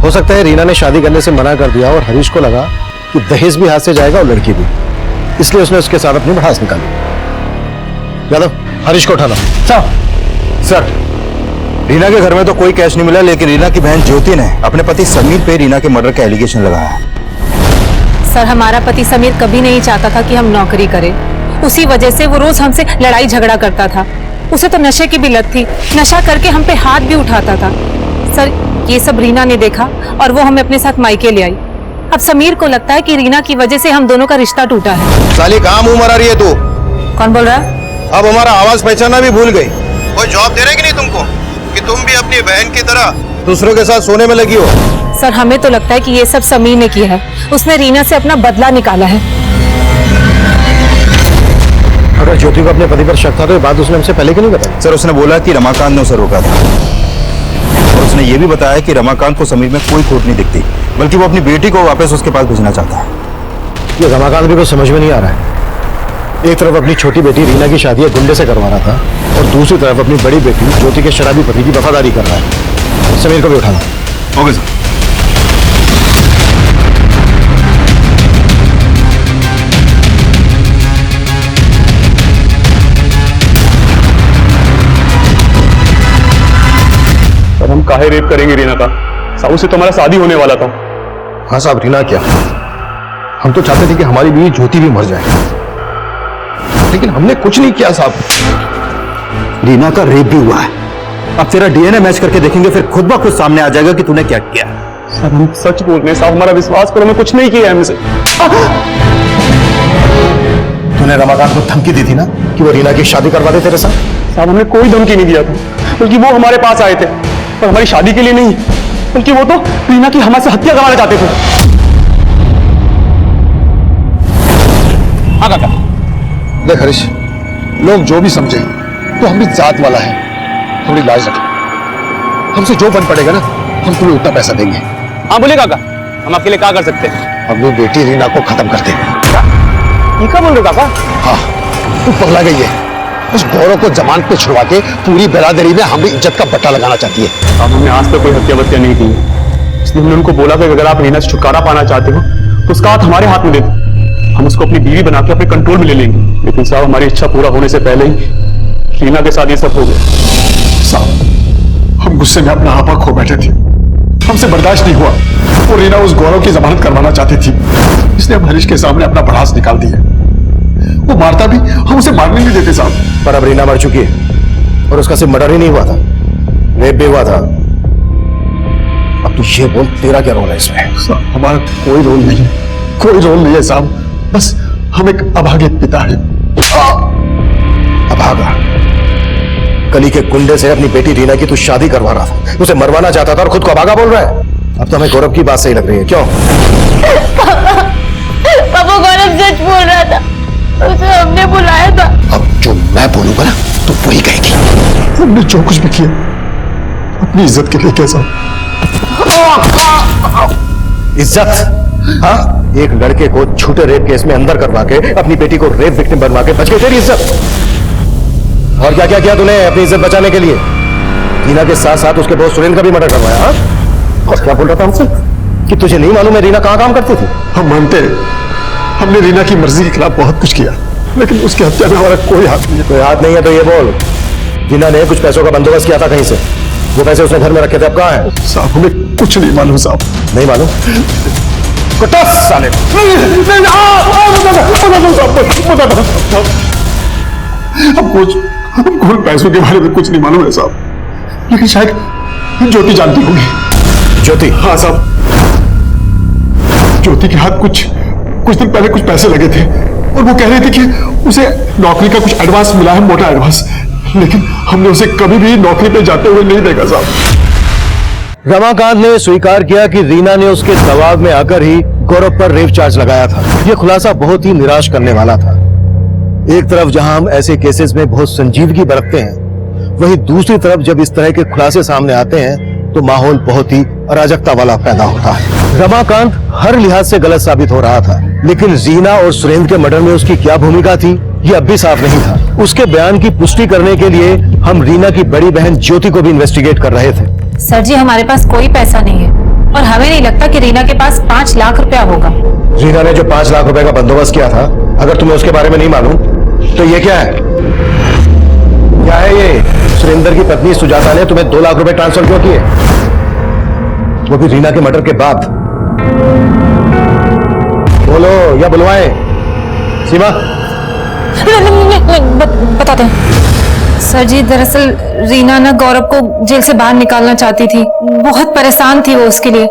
हो सकता है रीना ने शादी करने से मना कर दिया और हरीश को लगा कि दहेज भी हाथ से जाएगा और लड़की भी, इसलिए उसने उसके साथ अपनी भड़ास निकाली। यादव, हरीश को उठाना। सर रीना के घर में तो कोई कैश नहीं मिला, लेकिन रीना की बहन ज्योति ने अपने पति समीर पे रीना के मर्डर का एलिगेशन लगाया। सर हमारा पति समीर कभी नहीं चाहता था कि हम नौकरी करें। उसी वजह से वो रोज हमसे लड़ाई झगड़ा करता था। उसे तो नशे की भी लत थी, नशा करके हम पे हाथ भी उठाता था। सर ये सब रीना ने देखा और वो हमें अपने साथ मायके ले आई। अब समीर को लगता है कि रीना की वजह से हम दोनों का रिश्ता टूटा है। साली कहाँ मुंह मरा रही है तू? कौन बोल रहा है? अब हमारा आवाज पहचानना भी भूल गई। कोई जॉब दे रहे कि नहीं तुमको कि तुम भी अपनी बहन की तरह दूसरों के साथ सोने में लगी हो? सर हमें तो लगता है कि ये सब समीर ने किया है। उसने रीना से अपना बदला निकाला है। अगर ज्योति को अपने पति पर शक था तो ये बात उसने हमसे पहले क्यों नहीं बताई? सर उसने बोला कि रमाकांत ने उसे रोका था, और उसने ये भी बताया कि रमाकांत को समीर में कोई खोट नहीं दिखती, बल्कि वो अपनी बेटी को वापस उसके पास भेजना चाहता है। ये रमाकांत भी कुछ समझ में नहीं आ रहा है। एक तरफ अपनी छोटी बेटी रीना की शादी एक गुंडे से करवा रहा था और दूसरी तरफ अपनी बड़ी बेटी ज्योति के शराबी पति की वफादारी कर रहा है। समीर को भी उठाना। Okay sir. हम काहे रेप करेंगे रीना का? साहू से तो हमारा शादी होने वाला था। हाँ साहब, रीना क्या, हम तो चाहते थे कि हमारी बीवी ज्योति भी मर जाए, लेकिन हमने कुछ नहीं किया साहब। रीना का रेप भी हुआ है। अब तेरा डीएनए मैच करके देखेंगे, फिर खुद ब खुद सामने आ जाएगा कि तूने क्या किया। सर हम सच बोल रहे हैं साहब, हमारा विश्वास करो, हमें कुछ नहीं किया है हमसे। तूने रमाकांत को धमकी दी थी ना कि वो रीना की शादी करवा दे तेरे साथ? साहब हमने कोई धमकी नहीं दिया था, बल्कि वो हमारे पास आए थे, पर हमारी शादी के लिए नहीं, बल्कि वो तो रीना की हमारे से हत्या करवाना चाहते थे। हाँ काका। देख हरीश, लोग जो भी समझे तो हम भी जात वाला है, थोड़ी लाज रख। हमसे जो बन पड़ेगा ना, हम तुम्हें उतना पैसा देंगे। हाँ बोले काका, हम आपके लिए क्या कर सकते हैं? अपनी बेटी रीना को खत्म कर देंगे। ये क्या बोल रहे काका? हाँ, तू पगला गई है। उस गौरव को जमानत पे छुड़वा के पूरी बिरादरी में हमें इज्जत का बट्टा लगाना चाहती है। अब हमने आज तक कोई हत्या वत्या नहीं की, इसलिए हमने उनको बोला कि अगर आप रीना से छुटकारा पाना चाहते हो तो उसका हाथ हमारे हाथ में दे दो, हम उसको अपनी बीवी बना के अपने कंट्रोल में ले लेंगे। लेकिन साहब, हमारी इच्छा पूरा होने से पहले ही रीना के साथ ये सब हो गया। साहब, हम गुस्से में अपना आपा खो बैठे थे, हमसे बर्दाश्त नहीं हुआ। वो रीना उस गौरव की जमानत करवाना चाहती थी, इसलिए हम हरीश के सामने अपना भड़ास निकाल दिया। वो मारता भी, हम उसे मारने नहीं देते साहब। पर अब रीना मर चुकी है और उसका सिर्फ मर्डर ही नहीं हुआ था, रेप भी हुआ था। अब तू ये बोल, तेरा क्या रोल है इसमें? साहब, हमारा कोई रोल नहीं है, कोई रोल नहीं है साहब। बस हम एक अभागे पिता है। अभागा? कली के गुंडे से अपनी बेटी रीना की तू शादी करवा रहा था, उसे मरवाना चाहता था और खुद को अभागा बोल रहा है। अब तो हमें गौरव की बात सही लग रही है, क्यों? पापा, गौरव सच बोल रहा था, उसे हमने बुलाया था। अब जो मैं बोलूंगा ना तो वही कहेगी। हमने जो कुछ भी किया अपनी इज्जत के लिए किया साहब। इज्जत? हाँ, एक लड़के को झूठे रेप केस में अंदर करवा के अपनी बेटी को रेप विक्टिम बनवा के बच गई तेरी इज्जत। और क्या क्या किया तूने अपनी इज्जत बचाने के लिए? रीना के साथ साथ उसके दोस्त सुरेंद्र का भी मर्डर करवाया। हाँ, और क्या बोल रहा था हमसे कि तुझे नहीं मालूम है रीना कहां काम करती थी? हम मानते हैं, हमने रीना की मर्जी के खिलाफ बहुत कुछ किया, लेकिन उसकी हत्या में हमारा कोई हाथ नहीं है। कोई हाथ नहीं है तो ये बोल, रीना ने कुछ पैसों का बंदोबस्त किया था कहीं से, वो पैसे उसने घर में रखे थे, अब कहां है? साहब, हमें कुछ नहीं मालूम साहब। नहीं मालूम? साले हमको पैसों के बारे में कुछ नहीं मालूम है साहब, लेकिन शायद ज्योति जानती होगी। ज्योति? हाँ साहब, ज्योति के हाथ कुछ दिन पहले कुछ पैसे लगे थे और वो कह रहे थे कि उसे नौकरी का कुछ एडवांस मिला है, मोटा एडवांस, लेकिन हमने उसे कभी भी नौकरी पे जाते हुए नहीं देखा साहब। रमाकांत ने स्वीकार किया कि रीना ने उसके दबाव में आकर ही गौरव पर रेप चार्ज लगाया था। यह खुलासा बहुत ही निराश करने वाला था। एक तरफ जहां हम ऐसे केसेस में बहुत संजीदगी बरतते हैं, वहीं दूसरी तरफ जब इस तरह के खुलासे सामने आते हैं तो माहौल बहुत ही अराजकता वाला पैदा होता है। रमाकांत हर लिहाज से गलत साबित हो रहा था, लेकिन रीना और सुरेंद्र के मर्डर में उसकी क्या भूमिका थी ये अब भी साफ नहीं था। उसके बयान की पुष्टि करने के लिए हम रीना की बड़ी बहन ज्योति को भी इन्वेस्टिगेट कर रहे थे। सर जी, हमारे पास कोई पैसा नहीं है और हमें नहीं लगता कि रीना के पास 5 लाख रुपया होगा। रीना ने जो 5 लाख रुपए का बंदोबस्त किया था, अगर तुम्हें उसके बारे में नहीं मालूम तो ये क्या है? क्या है ये? सुरेंद्र की पत्नी सुजाता ने तुम्हें 2 लाख रुपए ट्रांसफर क्यों किए, वो भी रीना के मर्डर के बाद? बोलो या बुलवाएं? सीमा? बताते हैं सर जी, दरअसल रीना ना गौरव को जेल से बाहर निकालना चाहती थी, बहुत परेशान थी वो उसके लिए,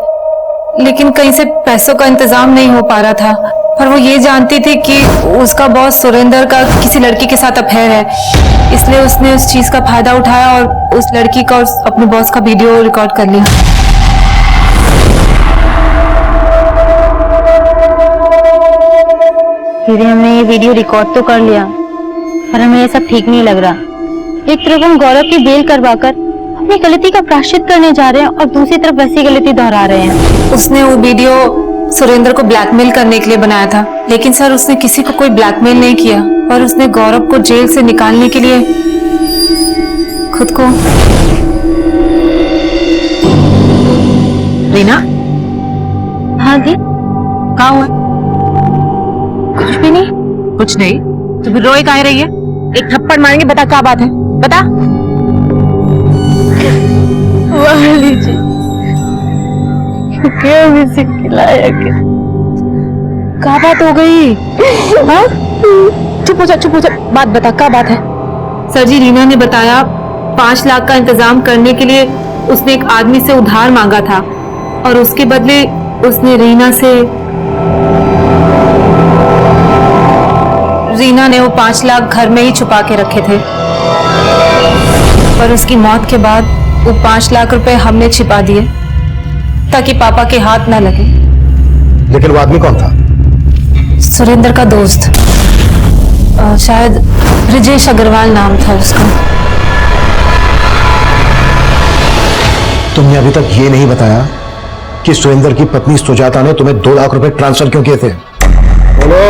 लेकिन कहीं से पैसों का इंतजाम नहीं हो पा रहा था। पर वो ये जानती थी कि उसका बॉस सुरेंद्र का किसी लड़की के साथ अफेयर है, इसलिए उसने उस चीज का फायदा उठाया और उस लड़की का और अपने बॉस का वीडियो रिकॉर्ड कर लिया। फिर हमने ये वीडियो रिकॉर्ड तो कर लिया, पर हमें ये सब ठीक नहीं लग रहा। एक तरफ हम गौरव की बेल करवाकर अपनी गलती का प्रायश्चित करने जा रहे हैं और दूसरी तरफ वैसी गलती दोहरा रहे हैं। उसने वो वीडियो सुरेंद्र को ब्लैकमेल करने के लिए बनाया था, लेकिन सर उसने किसी को कोई ब्लैकमेल नहीं किया, पर उसने गौरव को जेल से निकालने के लिए खुद को। रीना? हाँ जी? कहाँ हुआ? कुछ भी नहीं। कुछ नहीं तो फिर रोए काहे रही है? एक थप्पड़ मारेंगे, बता क्या बात है, बता। लीजिए, क्या मुझे खिलाया के? क्या बात हो गई? हाँ? चुप हो जा, चुप हो जा, बात बता, क्या बात है? सर जी, रीना ने बताया 5 लाख का इंतजाम करने के लिए उसने एक आदमी से उधार मांगा था और उसके बदले उसने रीना ने वो 5 लाख घर में ही छुपा के रखे थे, पर उसकी मौत के बाद वो 5 लाख रुपए हमने छिपा दिए ताकि पापा के हाथ ना लगे। लेकिन वो आदमी कौन था? सुरेंद्र का दोस्त, शायद ब्रिजेश अग्रवाल नाम था उसका। तुमने अभी तक ये नहीं बताया कि सुरेंद्र की पत्नी सुजाता ने तुम्हें 2 लाख रुपए ट्रांसफर क्यों किए थे? बोलो।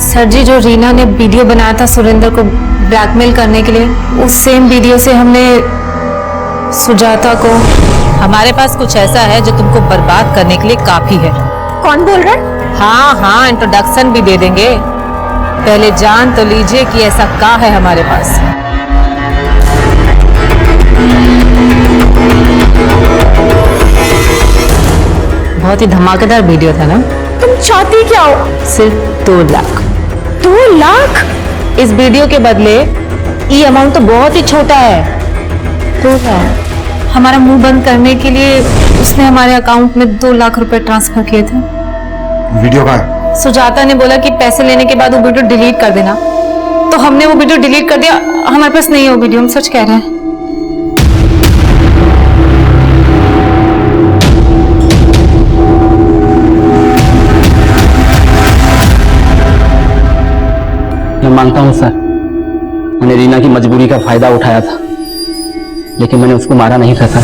सर जी, जो रीना ने वीडियो बनाया था सुरेंद्र को ब्लैकमेल करने के लिए, उस सेम वीडियो से हमने सुजाता को। हमारे पास कुछ ऐसा है जो तुमको बर्बाद करने के लिए काफी है। कौन बोल रहा है? हाँ, इंट्रोडक्शन भी दे देंगे। पहले जान तो लीजिए कि ऐसा क्या है हमारे पास। बहुत ही धमाकेदार वीडियो था ना? तुम चाहती क्या हो? सिर्फ 2 लाख। 2 लाख? इस वीडियो के बदले ये अमाउंट तो बहुत ही छोटा है। 2 लाख। हमारा मुंह बंद करने के लिए उसने हमारे अकाउंट में 2 लाख रुपए ट्रांसफर किए थे। वीडियो कहाँ है? सुजाता ने बोला कि पैसे लेने के बाद वो वीडियो डिलीट कर देना, तो हमने वो वीडियो डिलीट कर दिया। हमारे पास नहीं है वो वीडियो, हम सच कह रहे हैं। मैं मानता हूँ सर, मैंने रीना की मजबूरी का फायदा उठाया था, लेकिन मैंने उसको मारा नहीं था सर।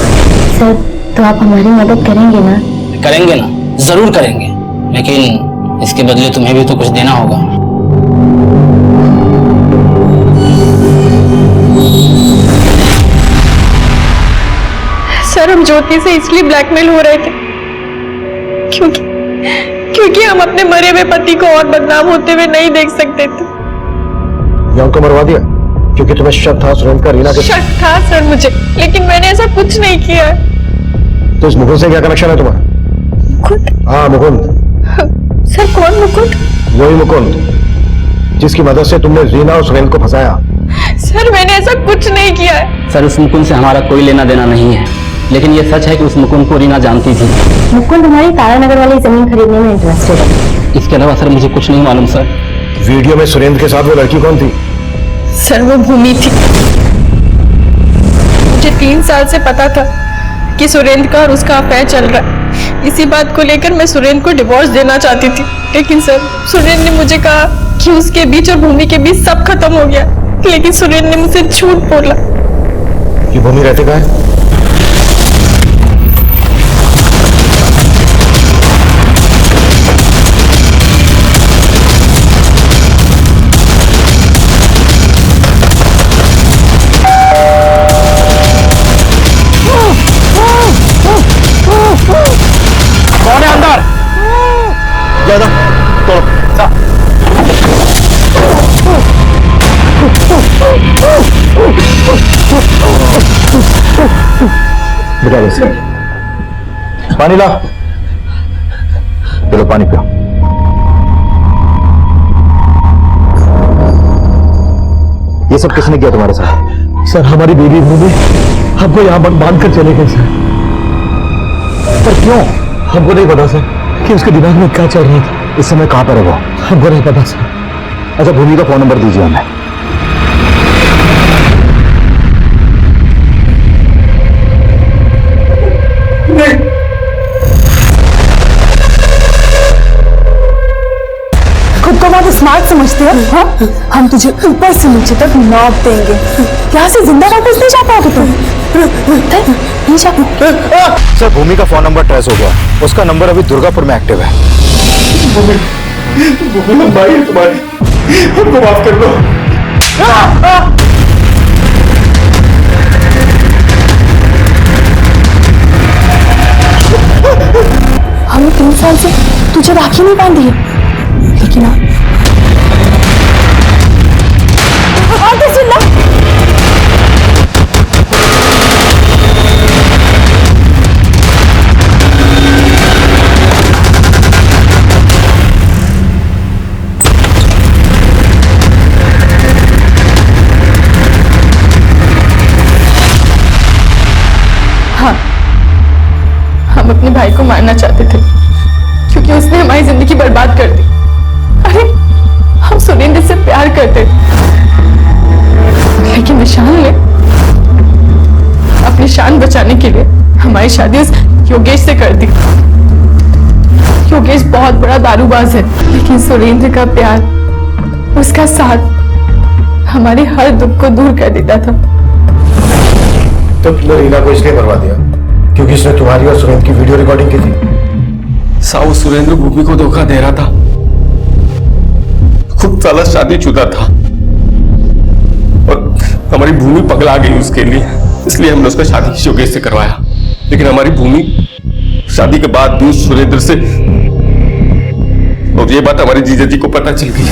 सर, तो आप हमारी मदद करेंगे ना? करेंगे ना, जरूर करेंगे, लेकिन इसके बदले तुम्हें भी तो कुछ देना होगा। सर, हम ज्योति से इसलिए ब्लैकमेल हो रहे थे क्योंकि हम अपने मरे हुए पति को और बदनाम होते हुए नहीं देख सकते थे। या उनको मरवा दिया क्योंकि तुम्हें शक था सुरेंद्र का रीना के। शक था सर मुझे, लेकिन मैंने ऐसा कुछ नहीं किया है। तो इस मुकुंद से क्या कनेक्शन है तुम्हारा? मुकुंद? हाँ, मुकुंद। सर, कौन मुकुंद? वही मुकुंद जिसकी मदद से तुमने रीना और सुरेंद्र को फंसाया। सर, मैंने ऐसा कुछ नहीं किया है। सर, उस मुकुंद से हमारा कोई लेना देना नहीं है, लेकिन ये सच है कि उस मुकुंद को रीना जानती थी। मुकुंद हमारी तारानगर वाली जमीन खरीदने में इंटरेस्टेड है। इसके अलावा सर मुझे कुछ नहीं मालूम सर। वीडियो में सुरेंद्र के साथ वो लड़की कौन थी? सर, वो भूमि थी। मुझे 3 साल से पता था कि सुरेंद्र का और उसका अफेयर चल रहा है। इसी बात को लेकर मैं सुरेंद्र को डिवोर्स देना चाहती थी, लेकिन सर, सुरेंद्र ने मुझे कहा कि उसके बीच और भूमि के बीच सब खत्म हो गया, लेकिन सुरेंद्र ने मुझसे झूठ बोला। ये भूमि रहते कहाँ है? पानी ला। चलो पानी पियो। ये सब किसने किया तुम्हारे साथ? सर, हमारी बेबी भूमि हमको यहाँ बांध कर चले गए सर। पर क्यों? हमको नहीं पता सर कि उसके दिमाग में क्या चल रहा था। इस समय कहाँ पर है वो? हमको नहीं पता सर। अच्छा, भूमि का फोन नंबर दीजिए हमें। खुद को बहुत स्मार्ट समझते हो? हाँ? हम तुझे ऊपर से नीचे तक नौब देंगे। यहाँ से जिंदा वापस नहीं जा पाओगे तुम। नहीं जा पाओगे। सर, भूमि का फोन नंबर ट्रेस हो गया। उसका नंबर अभी दुर्गापुर में एक्टिव है। भूमि भाई है तुम्हारी, हमको माफ कर दो। हमने 3 साल से तुझे राखी नहीं बांधी है, लेकिन हाँ, हम अपने भाई को मारना चाहते थे क्योंकि उसने हमारी जिंदगी बर्बाद कर दी। अरे, हम सुरेंद्र से प्यार करते थे, लेकिन विशाल ने अपनी शान बचाने के लिए हमारी शादी उस योगेश से कर दी। योगेश बहुत बड़ा दारूबाज है, लेकिन सुरेंद्र का प्यार, उसका साथ हमारे हर दुख को दूर कर देता था। तो तुमने रीना को इसलिए मरवा दिया क्योंकि इसने तुम्हारी और सुरेंद्र की वीडियो रिकॉर्डिंग की थी। साहु सुरेंद्र भूमि को धोखा दे रहा था, खुद साला शादीशुदा था और हमारी भूमि पगला गई उसके लिए, इसलिए हमने उसका शादी योगेश से करवाया। लेकिन हमारी भूमि शादी के बाद भी सुरेंद्र से, और ये बात हमारी जीजा जी को पता चल गई।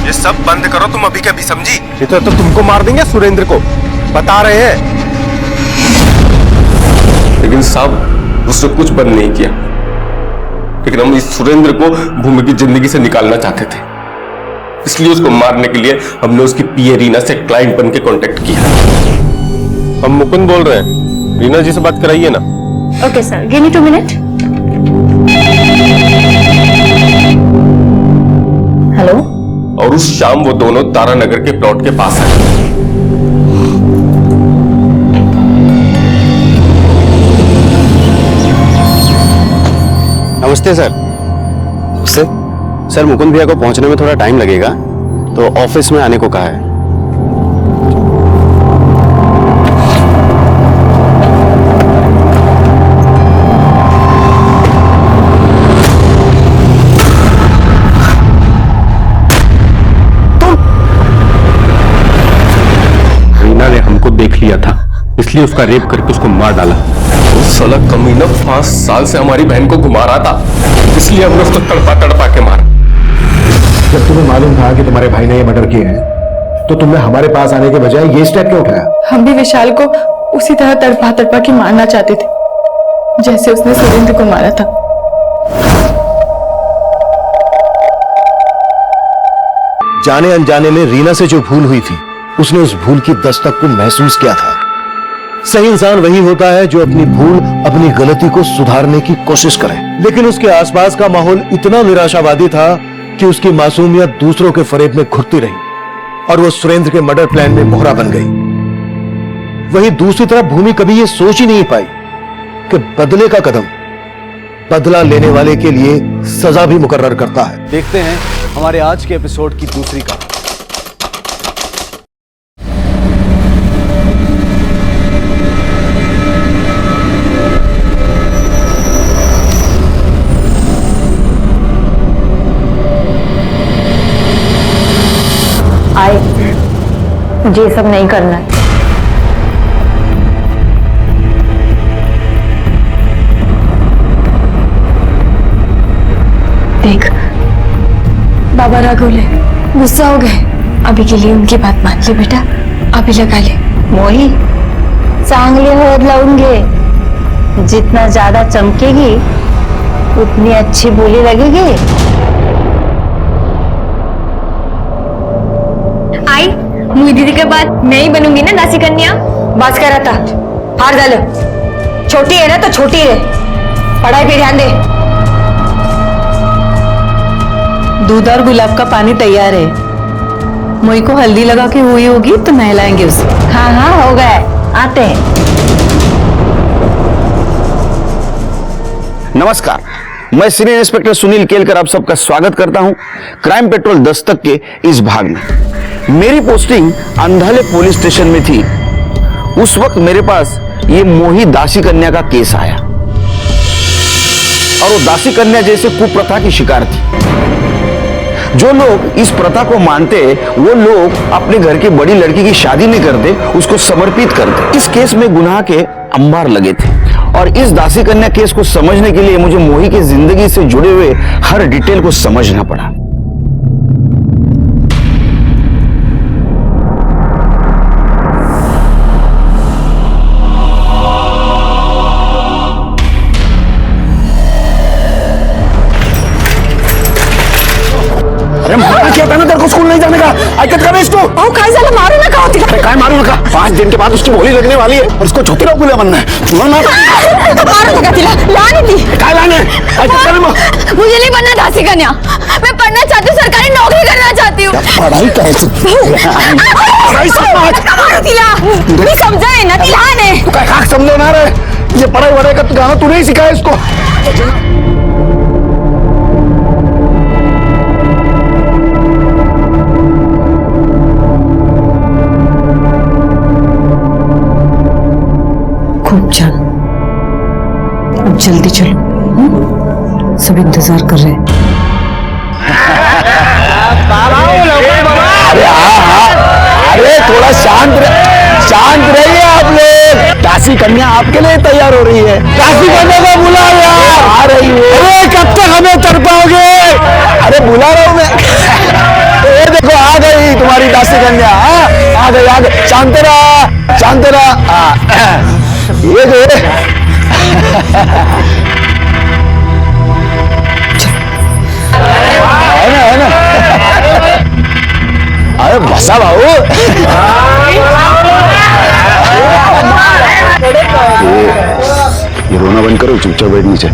ये सब बंद करो तुम अभी के अभी, समझी? ये तो तुमको मार देंगे सुरेंद्र को, बता रहे हैं। लेकिन साहब उसने कुछ बंद नहीं किया, लेकिन हम इस सुरेंद्र को भूमि की जिंदगी से निकालना चाहते थे, इसलिए उसको मारने के लिए हमने उसकी पीए रीना से क्लाइंट बन के कॉन्टेक्ट किया। हम मुकुंद बोल रहे हैं, रीना जी से बात कराइए ना। Okay sir, give me 2 minute. Hello. और उस शाम वो दोनों तारानगर के प्लॉट के पास आए। नमस्ते सर। सर मुकुंद भैया को पहुंचने में थोड़ा टाइम लगेगा, तो ऑफिस में आने को कहा है। रीना ने हमको देख लिया था, इसलिए उसका रेप करके उसको मार डाला। उस साला कमीना 5 साल से हमारी बहन को घुमा रहा था, इसलिए हमने उसको तड़पा के मारा। जब तुम्हें मालूम था कि तुम्हारे भाई ने ये मर्डर किए हैं, तो तुमने हमारे पास आने के बजाय ये स्टेप क्यों उठाया? हम भी विशाल को उसी तरह तड़पा के मारना चाहते थे, जैसे उसने सुरेंद्र को मारा था। जाने अनजाने में रीना से जो भूल हुई थी, उसने उस भूल की दस्तक को महसूस किया था। सही इंसान वही होता है जो अपनी भूल, अपनी गलती को सुधारने की कोशिश करे। लेकिन उसके आसपास का माहौल इतना निराशावादी था कि उसकी मासूमियत दूसरों के फरेब में घुटती रही और वो सुरेंद्र के मर्डर प्लान में मोहरा बन गई। वहीं दूसरी तरफ भूमि कभी ये सोच ही नहीं पाई कि बदले का कदम बदला लेने वाले के लिए सजा भी मुकर्रर करता है। देखते हैं हमारे आज के एपिसोड की दूसरी कहानी। आए, मुझे ये सब नहीं करना है। देख, बाबा राघोले गुस्सा हो गए। अभी के लिए उनकी बात मान ले बेटा, अभी लगा ले। मोही, चांगले हळद लावूंगे। जितना ज्यादा चमकेगी उतनी अच्छी बोली लगेगी। आई, मुई दीदी के बाद मैं ही बनूंगी ना दासी कन्या। बस करा था, हार झालं। छोटी है ना तो छोटी है, पढ़ाई पे ध्यान दे। दूध और गुलाब का पानी तैयार है। मोई को हल्दी लगा के हुई होगी तो नहलाएंगे उसे। हाँ हाँ हो गए, आते हैं। नमस्कार, मैं सीनियर इंस्पेक्टर सुनील केलकर आप सबका स्वागत करता हूं क्राइम पेट्रोल दस्तक के इस भाग में। मेरी पोस्टिंग अंधाले पुलिस स्टेशन में थी। उस वक्त मेरे पास ये मोही दासी कन्या का केस आया और वो दासी कन्या जैसे कुप्रथा की शिकार थी। जो लोग इस प्रथा को मानते, वो लोग अपने घर की बड़ी लड़की की शादी नहीं करते, उसको समर्पित करते। इस केस में गुनाह के अंबार लगे थे और इस दासी कन्या केस को समझने के लिए मुझे मोही की जिंदगी से जुड़े हुए हर डिटेल को समझना पड़ा। अरे मारा क्या था ना, तेरे को स्कूल नहीं जाने का आयकत कर इसको। ओ काय झालं, मारू नका होती का? काय मारू नका, 5 दिन के बाद उसकी होली लगने वाली है और उसको छोटी गुलिया बनना है। मारू नका तिला, लाने दी। काय लाने? मुझे नहीं बनना दासी कन्या, मैं पढ़ना चाहती हूँ, सरकारी नौकरी करना चाहती हूँ। पढ़ाई कैसे? मारू तिला, तुम्ही समजाय ना, ती लहान आहे। तू काय खाक समजवणार आहे? ये पढ़ाई वढ़ाई का गाना तू नहीं सिखाया इसको। खूब छान, अब जल्दी चलो, सब इंतजार कर रहे हैं। अरे हाँ हाँ, अरे थोड़ा शांत रहिए आप लोग। दासी कन्या आपके लिए तैयार हो रही है। दासी कन्या को बुला यार, आ रही है। अरे कब तक हमें तर पाओगे? अरे बुला रहा हूँ मैं। ये देखो आ गई तुम्हारी दासी कन्या। आ गई। शांत रहा। ये जो है ना अरे बसा भाऊ। ये रोना बंद करो, चुपचाप बैठ नीचे।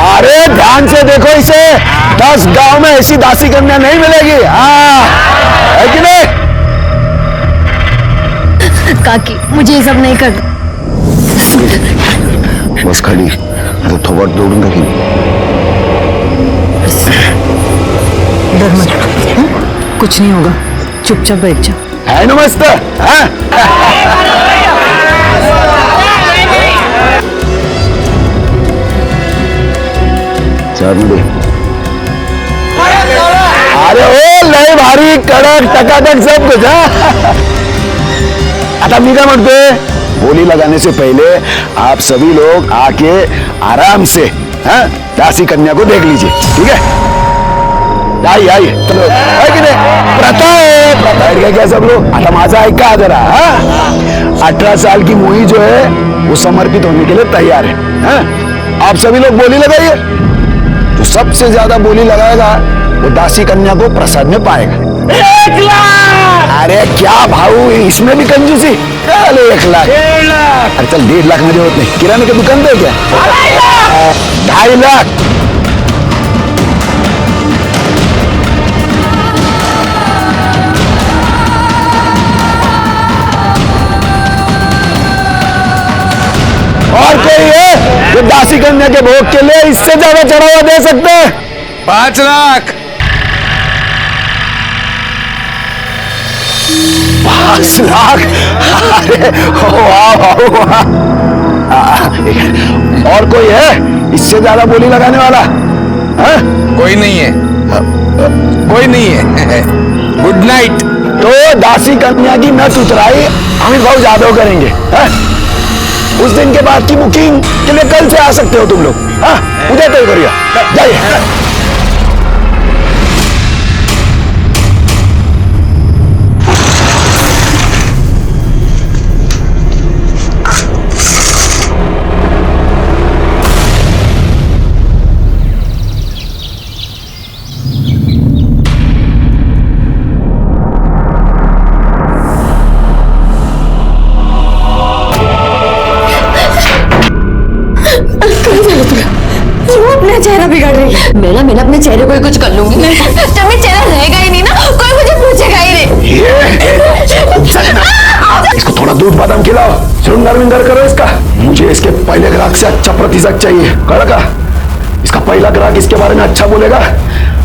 अरे ध्यान से देखो इसे, 10 गांव में ऐसी दासी कन्या नहीं मिलेगी। हाँ है कि नहीं? काकी मुझे ये सब नहीं करना। बस खड़ी, तो थोड़ा दौड़ूंगा कि डर मत, कुछ नहीं होगा, चुपचाप बैठ जा। है नमस्ते। अरे ओ लय भारी कडक टकाटक सब कुछ। आता मी काय म्हणतोय, बोली लगाने से पहले आप सभी लोग आके आराम से दासी कन्या को देख लीजिए, ठीक है? आइए चलो, है कि नहीं? प्रथा है क्या सब लोग? आता माझा ऐका जरा। 18 साल की मोही जो है वो समर्पित होने के लिए तैयार है। आप सभी लोग बोली लगाइए। जो सबसे ज्यादा बोली लगाएगा वो दासी कन्या को प्रसाद में पाएगा। 1 लाख। अरे क्या भाऊ, इसमें भी कंजूसी? 1 लाख। 1.5 लाख। अरे चल 1.5 लाख मेरे होत नहीं, किराने की दुकान पे क्या? 2.5 लाख। और कोई है जो दासी कन्या के भोग के लिए इससे ज्यादा चढ़ावा दे सकते हैं? 5 लाख। 5 लाख। अरे वाह। और कोई है इससे ज्यादा बोली लगाने वाला? कोई नहीं है, कोई नहीं है। Good night. तो दासी कन्या की नट उतराई अमित भाव जादव करेंगे। उस दिन के बाद की बुकिंग के लिए कल से आ सकते हो तुम लोग। उदय तय करिए, जाइए। चेहरा बिगड़ रही है। मैं अपने चेहरे को ही कुछ कर लूंगी। जब मेरा चेहरा रहेगा ही नहीं ना, कोई मुझे पूछेगा ही नहीं। इसको थोड़ा दूध बादाम खिलाओ, श्रृंगार विंगार करो इसका। मुझे इसके पहले ग्राहक से अच्छा प्रतिशत चाहिए। कड़का, इसका पहला ग्राहक इसके बारे में अच्छा बोलेगा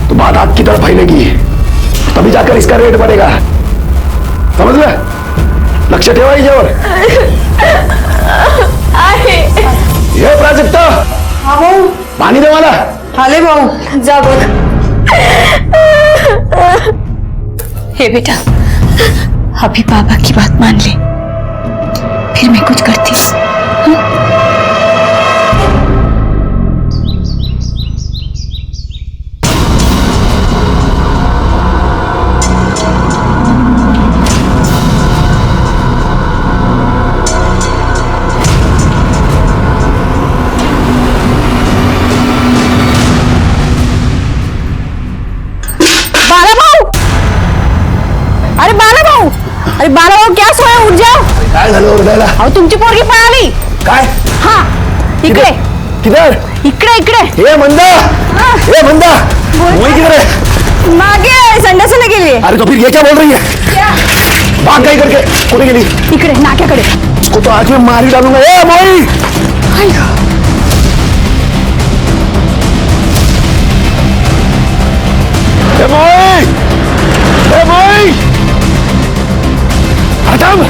तो बात आपकी तरफ फैलेगी, तभी जाकर इसका रेट बढ़ेगा। समझ ले? लक्ष्य ठेवा याच्यावर। ये प्राजक्ता, पानी दे मला। हाले भाऊ, जा बघ। हे बेटा, अभी पापा की बात मान ले, फिर मैं कुछ करती हूँ। अरे बाला भाऊ, क्या सोया, उठ जाओ। काय झालं ओरडायला? अहो तुमची पोरगी पळाली। काय? हाँ इकडे किधर? इकडे इकडे। ए मंदा, ए मंदा, वही किधर है? मागे संडासला गेली। अरे तो फिर ये क्या बोल रही है? भाग गई करके कुठे गेली? इकडे नाक्याकडे। उसको तो आज मैं मार ही डालूंगा। ए मोई, ए मोई, ए मोई, हटाम।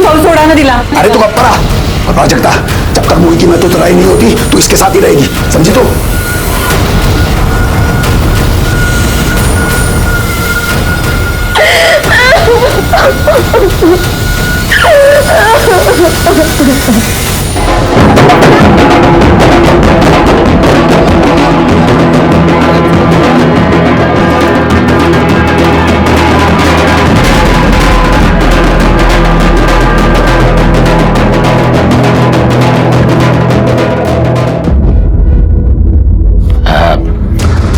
भाऊ सोडा ना दिला. अरे तू गप्प रहा. और प्राजक्ता, जब तक मोही की मैं तो तराई नहीं होती तू इसके साथ ही रहेगी, समझी तो?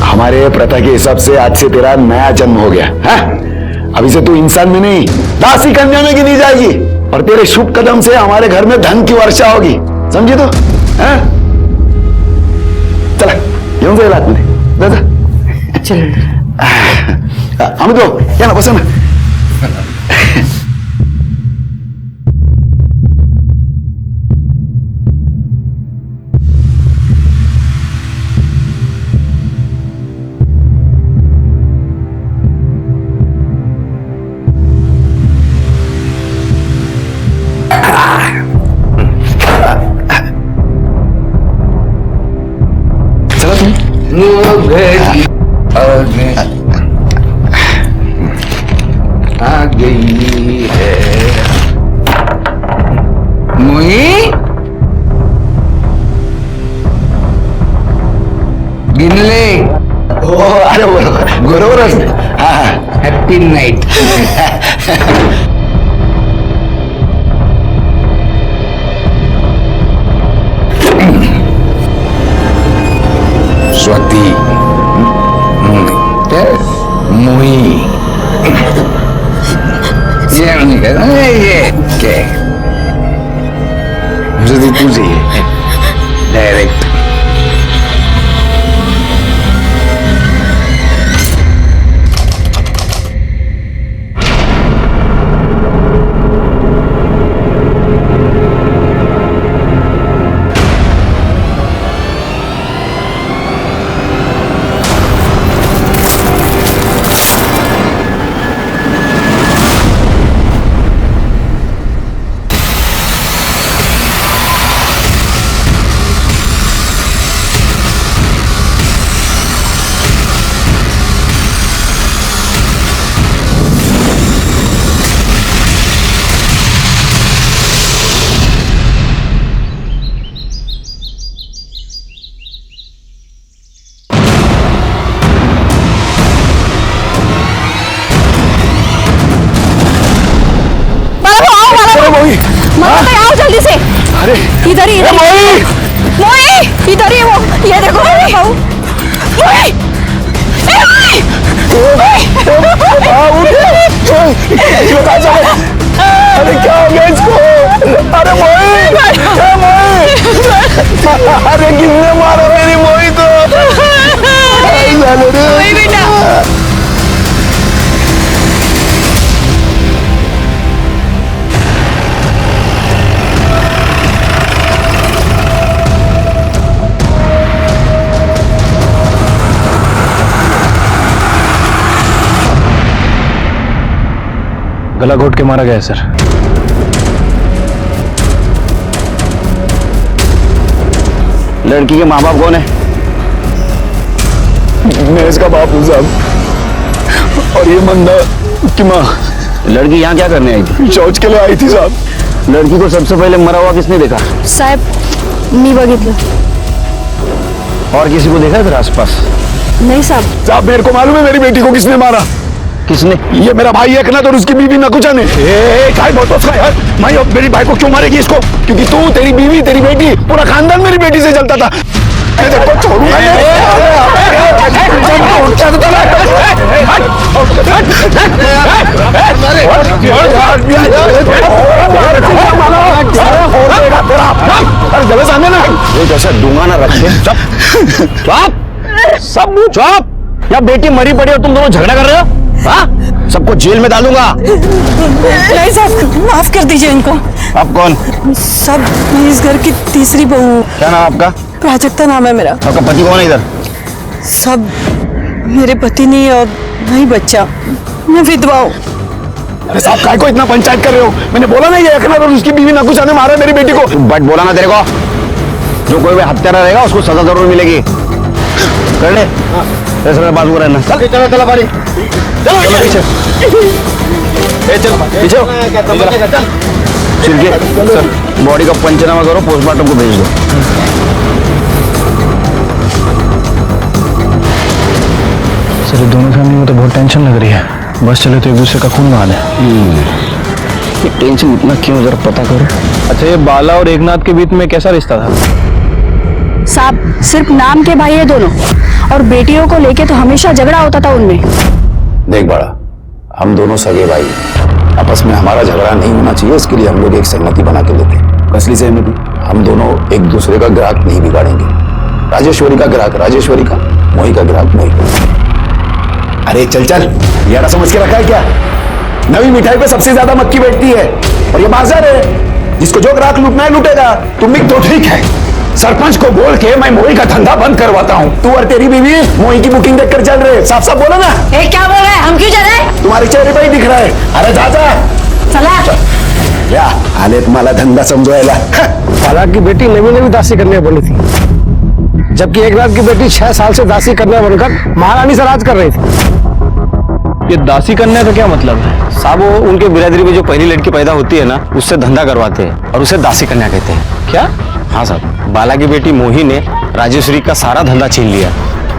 हमारे प्रथा के हिसाब से आज से तेरा नया जन्म हो गया है. अभी से तू इंसान में नहीं दासी कन्या में गिनी जाएगी और तेरे शुभ कदम से हमारे घर में धन की वर्षा होगी, समझी तो? हैं? चला येऊन जाईल आतमध्ये. जा. चल आम्ही तो या ना, बसा ना. आ गई है मोही. गिनले. हो अरे बरोबरच. हा हा. Happy night. स्वाती मोही ये नहीं कहना ये क्या मुझे तो तुझे डायरेक्ट. आओ जल्दी से. अरे इधर ही. मोही इधर ही. वो ये देखो. मोही. अरे क्या हो गया इसको? अरे मोही, अरे किसने मारा मेरी मोही को? मोही बेटा. गला घोट के मारा गया है सर. लड़की के माँ बाप कौन है? मैं इसका बाप हूँ साहब. और ये मंदा की माँ. लड़की यहाँ क्या करने आई थी? शौच के लिए आई थी साहब. लड़की को सबसे पहले मरा हुआ किसने देखा? साहेब मी बघितलं. और किसी को देखा इधर आसपास? नहीं साहब. साहब मेरे को मालूम है मेरी बेटी को किसने मारा. किसने? ये मेरा भाई एकनाथ और उसकी बीवी नकुचा ने. काय बोलतो उसका यार? मैं मेरी भाई को क्यों मारेगी इसको? क्योंकि तू, तेरी बीवी, तेरी बेटी, पूरा खानदान मेरी बेटी से चलता था. मैं तेरे को छोड़ूंगा नहीं. जगह सामने ना ये जैसा दूंगा ना रखे. चुप सब चुप. या बेटी मरी पड़ी और तुम दोनों झगड़ा कर रहे हो? हाँ? सबको जेल में डालूंगा. नहीं साहब माफ कर दीजिए इनको. आप कौन? सब मैं इस घर की तीसरी बहू हूँ. क्या नाम आपका? प्राजक्ता नाम है मेरा. आपका पति कौन है इधर? सब मेरे पति नहीं और वही बच्चा. मैं विधवा हूँ. अरे साहब काय को इतना पंचायत कर रहे हो? मैंने बोला ना ये अखनर और उसकी बीवी नकुशा ने मारा मेरी बेटी को। बट बोला ना तेरे को, जो कोई भी हत्यारा रहेगा उसको सजा जरूर मिलेगी। कर ले बाजू रहना। चल चलो चलो बारी, चलो पीछे, चल पीछे। छिड़के सर, बॉडी का पंचनामा करो, पोस्टमार्टम को भेज दो। सर दोनों फैमिली में तो बहुत टेंशन लग रही है, बस चले तो एक दूसरे का खून बहा दें। ये टेंशन इतना क्यों, जरा पता करो। अच्छा ये बाला और एकनाथ के बीच में कैसा रिश्ता था? साहब सिर्फ नाम के भाई है दोनों, और बेटियों को लेके तो हमेशा झगड़ा होता था उनमें। देख बड़ा, हम दोनों सगे भाई, आपस में हमारा झगड़ा नहीं होना चाहिए, इसके लिए हम लोग एक सहमति बना के लेते हैं। असली सहमति, हम दोनों एक दूसरे का ग्राहक नहीं बिगाड़ेंगे। राजेश्वरी का ग्राहक राजेश्वरी का, मोही का ग्राहक मोही का। अरे चल चल, यारा समझ के रखा है क्या? नवी मिठाई पे सबसे ज्यादा मक्खी बैठती है, और ये बाजार है, जिसको जो ग्राहक लूटना है लूटेगा। तुम भी तो ठीक है, सरपंच को बोल के मैं मोही का धंधा बंद करवाता हूँ। तू और तेरी बीवी मोही की बुकिंग देखकर चल रहे, साफ साफ बोलो ना। क्या बोल रहे हैं, हम क्यों चल रहे हैं? तुम्हारे चेहरे पर ही दिख रहा है। अरे जा चला या आले तुम्हाला धंदा समझवायला। बाला की बेटी नवी नवी दासी करने बोली थी, जबकि एकनाथ की बेटी 6 साल से दासी कन्या बनकर महारानी से राज कर रही थी। ये दासी कन्या का क्या मतलब है? साहब वो उनके बिरादरी में जो पहली लड़की पैदा होती है ना, उससे धंधा करवाते हैं और उसे दासी कन्या कहते हैं। क्या? हाँ साहब, बाला की बेटी मोही ने राजेश्वरी का सारा धंधा छीन लिया,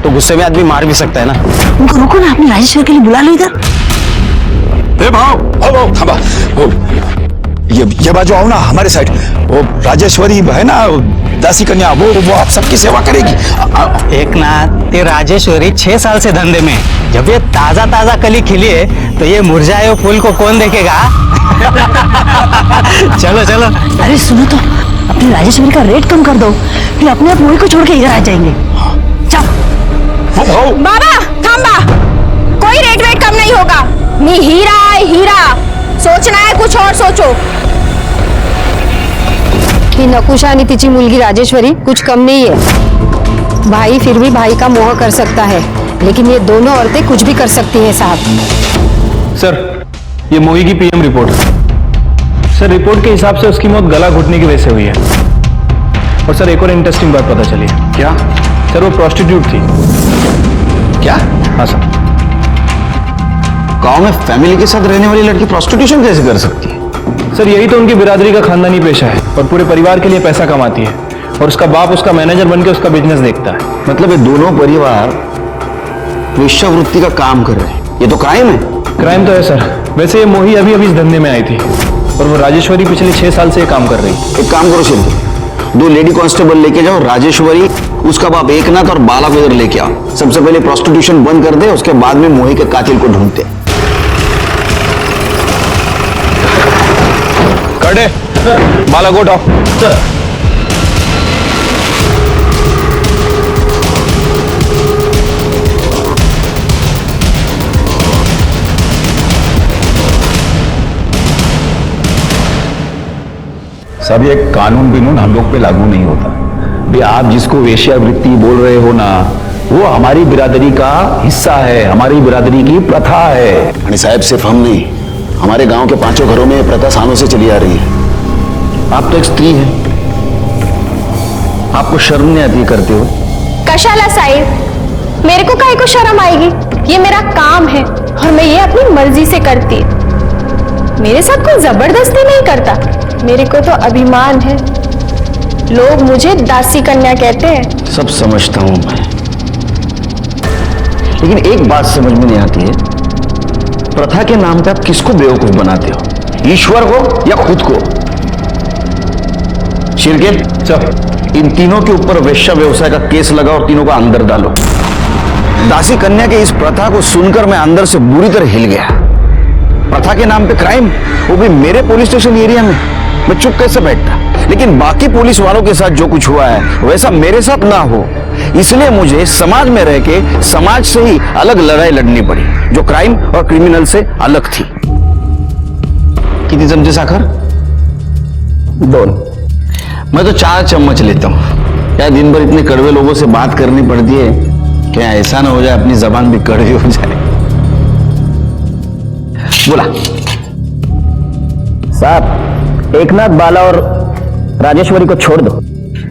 तो गुस्से में आदमी मार भी सकता है ना। उनको रुको ना, अपनी राजेश्वरी के लिए बुला लो इधर। थांबा, ये बाजू आओ ना हमारे साइड। वो राजेश्वरी है ना दासी कन्या, वो आप सबकी सेवा करेगी। एकनाथ, ते राजेश्वरी 6 साल से धंधे में, जब ये ताजा ताजा कली खिली है तो ये मुरझाए हुए फूल को कौन देखेगा? चलो चलो। अरे सुनो तो, अपनी राजेश्वरी का रेट कम कर दो, फिर अपने आप मोही को छोड़ के इधर आ जाएंगे। चल बाबा थांबा, कोई रेट वेट कम नहीं होगा। मी हीरा है हीरा, सोचना है कुछ और सोचो। ही नकुशा आणि तिची मुलगी राजेश्वरी कुछ कम नहीं है। भाई फिर भी भाई का मोह कर सकता है, लेकिन ये दोनों औरतें कुछ भी कर सकती हैं साहब। सर ये मोही की पीएम रिपोर्ट। सर रिपोर्ट के हिसाब से उसकी मौत गला घुटने की वजह से हुई है। और सर एक और इंटरेस्टिंग बात पता चली है। क्या? सर वो प्रोस्टिट्यूट थी। क्या? हाँ सर। गांव में फैमिली के साथ रहने वाली लड़की प्रोस्टिट्यूशन कैसे कर सकती है? सर यही तो उनकी बिरादरी का खानदानी पेशा है, और पूरे परिवार के लिए पैसा कमाती है, और उसका बाप उसका मैनेजर बनके उसका बिजनेस देखता है। मतलब ये दोनों परिवार वेश्यावृत्ति का काम कर रहे हैं, ये तो क्राइम है। क्राइम तो है सर। वैसे ये मोही अभी अभी इस धंधे में आई थी, और वो राजेश्वरी पिछले 6 साल से ये काम कर रही। एक काम करो शिल्पी, 2 लेडी कांस्टेबल लेके जाओ, राजेश्वरी, उसका बाप एकनाथ और बाला को इधर लेके आओ। सबसे पहले प्रोस्टिट्यूशन बंद कर दे, उसके बाद में मोही के कातिल को ढूंढते। कर दे बाला को उठाओ। सब ये कानून बिनून हम लोग पे लागू नहीं होता। भी आप जिसको वेश्यावृत्ति बोल रहे हो ना, वो हमारी बिरादरी का हिस्सा है, हमारी बिरादरी की प्रथा है। आणि साहब सिर्फ हम नहीं, हमारे गांव के 5 घरों में ये प्रथा सालों से चली आ रही है। आप तो एक स्त्री हैं, आपको शर्म नहीं आती करते हो? कशाला साहिब, मेरे को काहे को शर्म आएगी? ये मेरा काम है और मैं ये अपनी मर्जी से करती। मेरे साथ कोई जबरदस्ती नहीं करता, मेरे को तो अभिमान है। लोग मुझे दासी कन्या कहते हैं। सब समझता हूं मैं, लेकिन एक बात समझ में नहीं आती है, प्रथा के नाम पे आप किसको बेवकूफ बनाते हो? ईश्वर को या खुद को? शिरके चल, इन तीनों के ऊपर वेश्या व्यवसाय का केस लगाओ और तीनों को अंदर डालो। दासी कन्या के इस प्रथा को सुनकर मैं अंदर से बुरी तरह हिल गया। प्रथा के नाम पे क्राइम, वो भी मेरे पुलिस स्टेशन एरिया में। मैं चुप कैसे बैठता? लेकिन बाकी पुलिस वालों के साथ जो कुछ हुआ है वैसा मेरे साथ ना हो, इसलिए मुझे समाज में रह के समाज से ही अलग लड़ाई लड़नी पड़ी, जो क्राइम और क्रिमिनल से अलग थी। कितनी चमचे साखर? 2। मैं तो 4 चम्मच लेता हूँ। क्या दिन भर इतने कड़वे लोगों से बात करनी पड़ती है, क्या ऐसा ना हो जाए अपनी जबान भी कड़वी हो जाए। बोला साहब, एकनाथ, बाला और राजेश्वरी को छोड़ दो।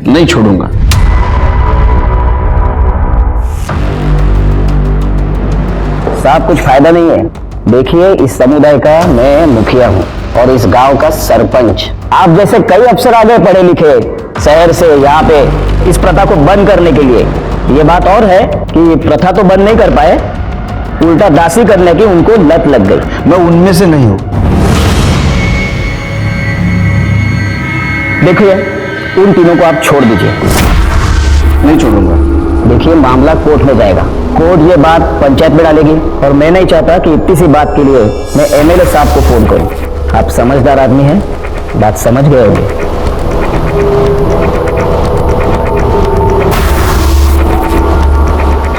नहीं छोड़ूंगा। साहब, कुछ फायदा नहीं है। देखिए, इस समुदाय का मैं मुखिया हूँ और इस गांव का सरपंच। आप जैसे कई अफसर आ गए पढ़े लिखे शहर से यहाँ पे इस प्रथा को बंद करने के लिए। ये बात और है कि प्रथा तो बंद नहीं कर पाए, उल्टा दासी करने की उनको लत लग गई। मैं उनमें से नहीं हूं। देखिए, उन तीनों को आप छोड़ दीजिए। नहीं छोड़ूंगा। देखिए, मामला कोर्ट में जाएगा। कोर्ट ये बात पंचायत में डालेगी और मैं नहीं चाहता कि इतनी सी बात के लिए मैं एमएलए साहब को फोन करूं। आप समझदार आदमी हैं, बात समझ गए होंगे।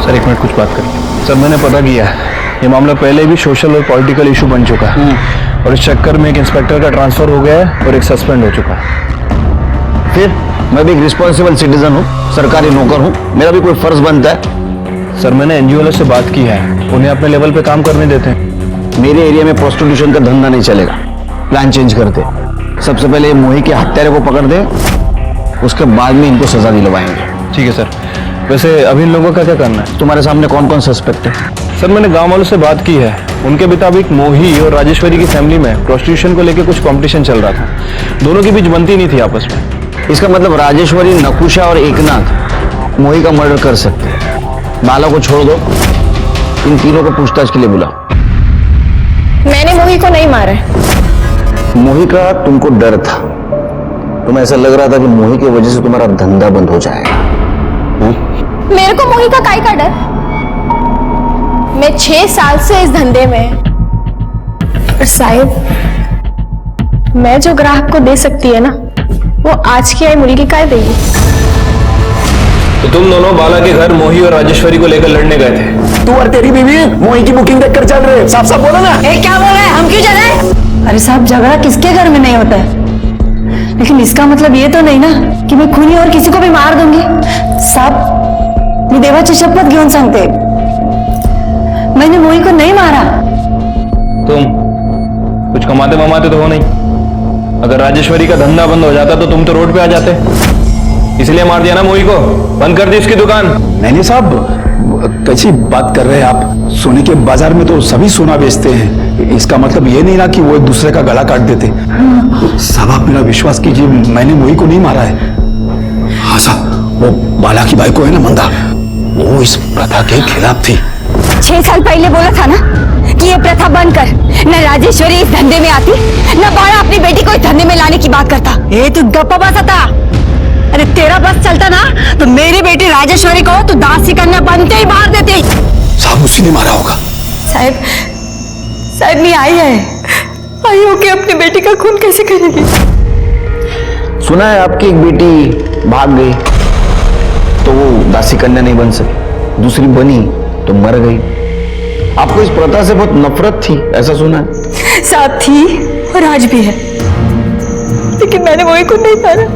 सर, एक मिनट, कुछ बात करें। सर, मैंने पता किया है, ये मामला पहले भी सोशल और पॉलिटिकल इशू बन चुका है और इस चक्कर में एक इंस्पेक्टर का ट्रांसफर हो गया है और एक सस्पेंड हो चुका है। फिर मैं भी एक रिस्पॉन्सिबल सिटीजन हूँ, सरकारी नौकर हूँ, मेरा भी कोई फर्ज बनता है। सर, मैंने एनजीओ वाले से बात की है, उन्हें अपने लेवल पे काम करने देते हैं। मेरे एरिया में प्रोस्टिट्यूशन का धंधा नहीं चलेगा। प्लान चेंज करते। सबसे पहले मोही के हत्यारे को पकड़ दे, उसके बाद में इनको सजा दिलवाएंगे। ठीक है सर। वैसे अभी इन लोगों का क्या करना है? तुम्हारे सामने कौन कौन सस्पेक्ट है? सर, मैंने गांव वालों से बात की है। उनके मुताबिक मोही और राजेश्वरी की फैमिली में प्रोस्टिट्यूशन को लेकर कुछ कंपटीशन चल रहा था। दोनों के बीच बनती नहीं थी आपस में। इसका मतलब राजेश्वरी, नकुशा और एकनाथ मोही का मर्डर कर सकते हैं। बाला को छोड़ दो, इन तीनों को पूछताछ के लिए बुलाओ। मैंने मोही को नहीं मारा। मोही का तुमको डर था, तुम्हें ऐसा लग रहा था कि मोही की वजह से तुम्हारा धंधा बंद हो जाएगा। मेरे को मोही का काय का डर? मैं 6 साल से इस धंधे में। और साहिब, मैं जो ग्राहक को दे सकती है ना, वो आज की आई मुर्गी काय देगी। तो तुम दोनों बाला के घर मोही और राजेश्वरी को लेकर लड़ने गए थे? तू और तेरी बीवी मोही की बुकिंग देखकर चल रहे। साफ साफ बोलो ना। क्या बोल रहे हैं? हम क्यों चले? अरे साहब, झगड़ा किसके घर में नहीं होता है, लेकिन इसका मतलब ये तो नहीं ना कि मैं खूनी और किसी को भी मार दूंगी। साहब, मी देवाची शपथ घेऊन सांगते, मैंने मोही को नहीं मारा। तुम कुछ कमाते ममाते तो हो नहीं। अगर राजेश्वरी का धंधा बंद हो जाता तो तुम तो रोड पे आ जाते, इसलिए मार दिया ना मोही को, बंद कर दी उसकी दुकान। नहीं साहब, कैसी बात कर रहे हैं आप? सोने के बाजार में तो सभी सोना बेचते हैं। इसका मतलब ये नहीं ना कि वो एक दूसरे का गला काट देते। साहब, आप मेरा विश्वास कीजिए, मैंने मोही को नहीं मारा है। हाँ साहब, वो बाला की बाइको है ना मंदा, वो इस प्रथा के खिलाफ थी। 6 साल पहले बोला था ना कि ये प्रथा बंद कर। न राजेश्वरी इस धंधे में आती, न बाला अपनी बेटी को इस धंधे में लाने की बात करता। ये तू गप्पा बसा था। अरे तेरा बस चलता ना तो मेरी बेटी राजेश्वरी को तू दासी कन्या बनते ही मार देती। साहब, उसी ने मारा होगा। साहिब नहीं आई है, आई हो के अपनी बेटी का खून कैसे करेगी? सुना है आपकी एक बेटी भाग गई तो वो दासी कन्या नहीं बन सकी, दूसरी बनी तो मर गई। आपको इस प्रथा से बहुत नफरत थी, ऐसा सुना है? साथ थी और आज भी है, लेकिन मैंने मोही को नहीं मारा।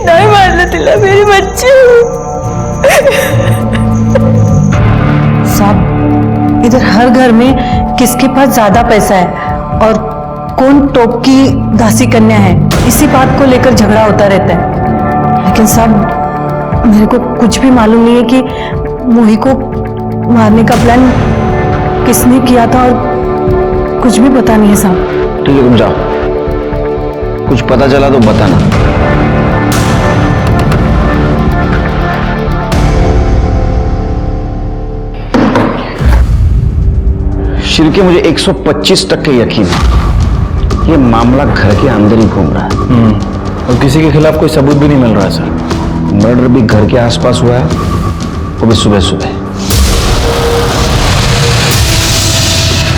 नहीं मारने दिला मेरी बच्ची। साहब, इधर हर घर में किसके पास ज्यादा पैसा है और कौन टॉप की दासी कन्या है, इसी बात को लेकर झगड़ा होता रहता है। लेकिन साहब, मेरे को कुछ भी मालूम नहीं है कि मोही को मारने का प्लान किसने किया था और कुछ भी पता नहीं है साहब। ठीक है, तुम जाओ, कुछ पता चला तो बताना। शिरके, मुझे 125% यकीन है ये मामला घर के अंदर ही घूम रहा है और किसी के खिलाफ कोई सबूत भी नहीं मिल रहा है सर। मर्डर भी घर के आसपास हुआ है, वो भी सुबह सुबह।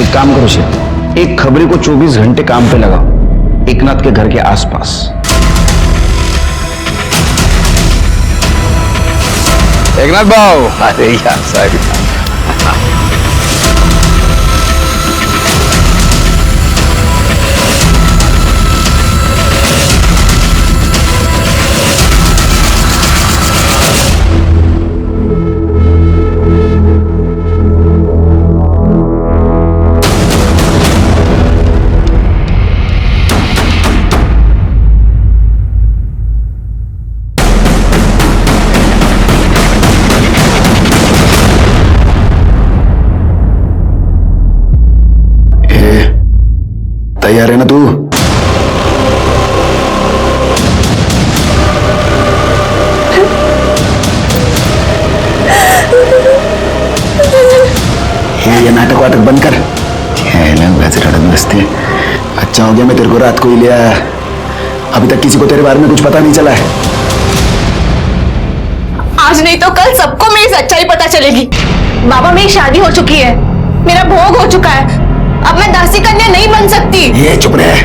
एक काम करो शिव, एक खबरी को 24 घंटे काम पे लगाओ एकनाथ के घर के आसपास। एकनाथ भाव, अरे यार साहब, तैयार है ना तू? ये नाटक वाटक बंद कर। वैसे रड़क बसते। अच्छा हो गया मैं तेरे को रात को ही ले आया। अभी तक किसी को तेरे बारे में कुछ पता नहीं चला है। आज नहीं तो कल सबको मेरी सच्चाई पता चलेगी। बाबा, मेरी शादी हो चुकी है, मेरा भोग हो चुका है, अब मैं दासी कन्या नहीं बन सकती। ये चुप रहे।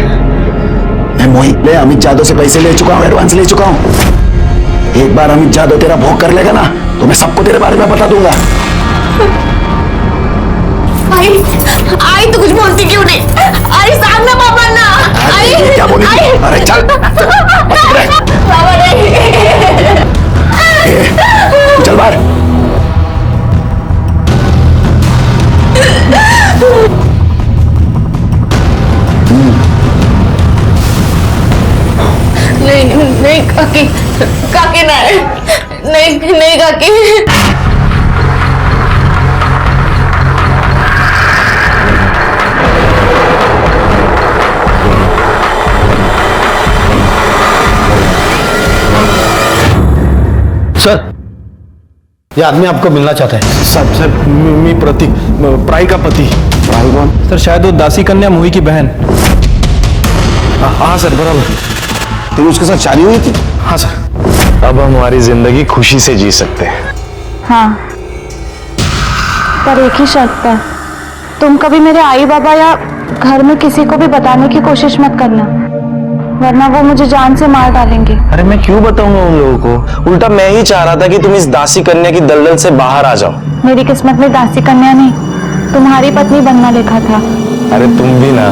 मैं मोहित ले अमित जादव से पैसे ले चुका हूँ, एडवांस ले चुका हूँ। एक बार अमित जादव तेरा भोग कर लेगा ना तो मैं सबको तेरे बारे में बता दूंगा। आई तो कुछ बोलती क्यों नहीं? आई सामने बाबा ना। आई क्या बोली? अरे चल बाबा नहीं। चल बाहर। नहीं काकी, काकी नहीं काकी। सर, ये आदमी आपको मिलना चाहता है। सर मी प्रतीक, प्राई का पति। प्राई कौन? सर शायद वो दासी कन्या मोही की बहन। हाँ सर, बराबर। तेरी उसके साथ शादी हुई थी? हाँ सर। अब हम हमारी जिंदगी खुशी से जी सकते हैं। हाँ, पर एक ही शर्त पर, तुम कभी मेरे आई बाबा या घर में किसी को भी बताने की कोशिश मत करना, वरना वो मुझे जान से मार डालेंगे। अरे मैं क्यों बताऊंगा उन लोगों को? उल्टा मैं ही चाह रहा था कि तुम इस दासी कन्या की दलदल से बाहर आ जाओ। मेरी किस्मत में दासी कन्या नहीं, तुम्हारी पत्नी बनना लिखा था। अरे तुम भी ना।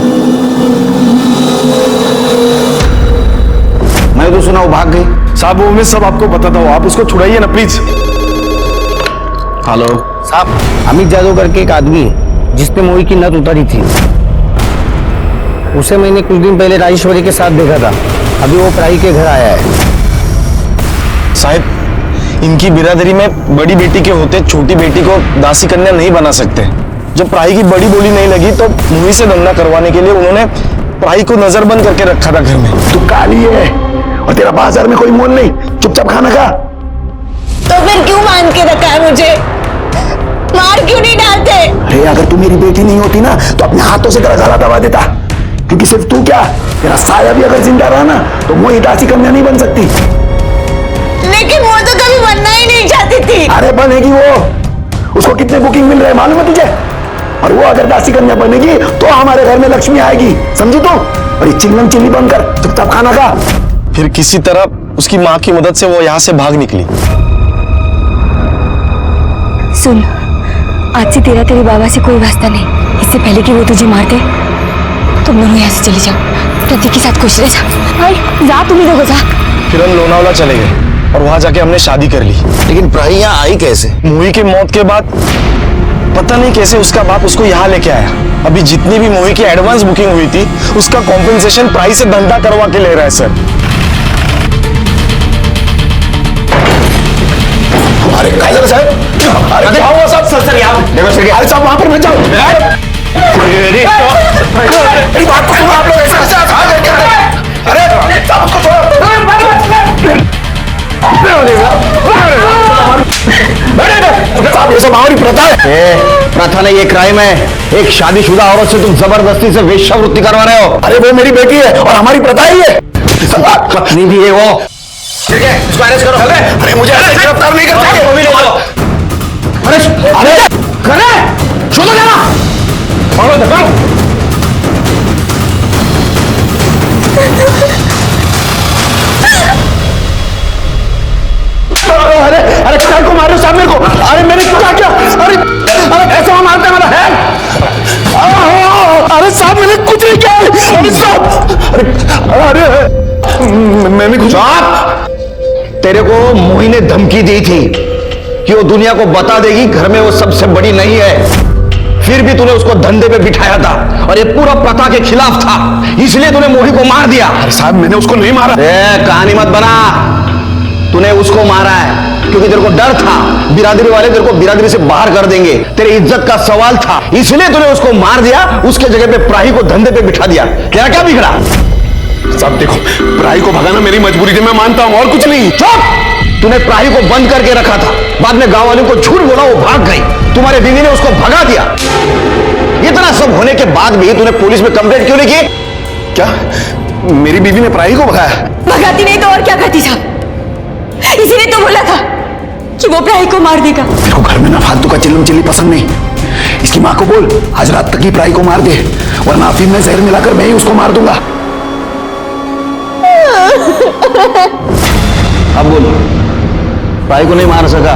मैं तो सुना वो भाग गई। साहब वो मैं सब आपको बताता हूँ, आप उसको छुड़ाइए ना प्लीज। हेलो साहब, अमित जादव करके एक आदमी है जिसने मोही की नथ उतारी थी, उसे मैंने कुछ दिन पहले राजेश्वरी के साथ देखा था। अभी वो प्राई के घर आया है। साहब, इनकी बिरादरी में बड़ी बेटी के होते छोटी बेटी को दासी कन्या नहीं बना सकते। जब प्राई की बड़ी बोली नहीं लगी तो मोही से धंधा करवाने के लिए उन्होंने प्राई को नजरबंद करके रखा था घर में। तू काली है और तेरा बाजार में कोई मोल नहीं, चुपचाप खाना खा। तो फिर क्यों मान के रखा है मुझे? मार क्यों नहीं डालते? अरे अगर तू मेरी बेटी नहीं होती ना तो अपने हाथों से तेरा गला दबा देता, क्योंकि सिर्फ तू क्या, तेरा साया भी अगर जिंदा रहा ना तो मोही दासी कन्या नहीं बन सकती। लेकिन वो तो कभी बनना ही नहीं चाहती थी। अरे बनेगी वो, उसको कितने बुकिंग मिल रहे हैं मालूम है तुझे? और वो अगर दासी कन्या बनेगी तो हमारे घर में लक्ष्मी आएगी, समझी तू? और ये चिंगम चिल्ली बनकर चुपचाप खाना खा। फिर किसी तरह उसकी माँ की मदद से वो यहाँ से भाग निकली। सुन, आज से तेरा तेरे बाबा से कोई वास्ता नहीं। इससे पहले कि वो तुझे मार दे, तुम दोनों यहाँ से चले जाओ। प्रतीक के साथ खुश रह जा। जा तुम लोगों जा। फिर हम लोनावला चले गए और वहां जाके हमने शादी कर ली। लेकिन प्राई यहाँ आई कैसे? मोही की मौत के बाद पता नहीं कैसे उसका बाप उसको यहाँ लेके आया। अभी जितनी भी मोही की एडवांस बुकिंग हुई थी उसका कॉम्पेंसेशन प्राई से धंधा करवा के ले रहा है सर। अरे काजल साहब, अरे क्या हुआ साहब? सर यहाँ देखो सर, अरे साहब वहां पर मत जाओ। अरे बात को सुनो, आप लोग ऐसे अरे साहब उसको छोड़ो। साहब ये सब हमारी प्रथा है। प्रथा नहीं, ये क्राइम है। एक शादीशुदा औरत से तुम जबरदस्ती से वेश्यावृत्ति करवा रहे हो। अरे वो मेरी बेटी है और हमारी प्रथा ही है। पत्नी भी है वो। ठीक है, उसको अरेस्ट करो। अरे मुझे ऐसे गिरफ्तार नहीं करते। अरे करे छोड़ो जाना। अरे अरे क्या को मारो साहब मेरे को? अरे मैंने क्या किया? अरे अरे ऐसा मारते मेरा है? अरे साहब मैंने कुछ नहीं किया। अरे साहब, अरे मैंने कुछ। तेरे को मोही ने धमकी दी थी कि वो दुनिया को बता देगी घर में वो सबसे बड़ी नहीं है, फिर भी तूने उसको धंधे पे बिठाया था और ये पूरा प्रथा के खिलाफ था, इसलिए तूने मोही को मार दिया। अरे साहब मैंने उसको नहीं मारा। कहानी मत बना, तूने उसको मारा है क्योंकि तेरे को डर था बिरादरी वाले तेरे को बिरादरी से बाहर कर देंगे। तेरी इज्जत का सवाल था, इसलिए तूने उसको मार दिया, उसके जगह पे प्राही को धंधे पे बिठा दिया। तेरा क्या बिगड़ा? साहब देखो, प्राही को भगाना मेरी मजबूरी थी, मैं मानता हूं, और कुछ नहीं। चुप! तूने प्राही को बंद करके रखा था, बाद में गांव वालों को झूठ बोला, वो भाग गई, तुम्हारे बीवी ने उसको भगा दिया। इतना सब होने के बाद भी तूने पुलिस में कंप्लेंट क्यों नहीं की? क्या मेरी बीवी ने प्राही को भगाया? भगाती नहीं तो और क्या करती साहब? इसीलिए तो बोला था कि वो प्राही को मार देगा। मेरे को घर में ना फालतू का चिल्लम चिल्ली पसंद नहीं। इसकी माँ को बोल आज रात तक ही प्राही को मार दे, वरना अफीम में जहर मिलाकर मैं ही उसको मार दूंगा। अब बोल, प्राही को नहीं मार सका,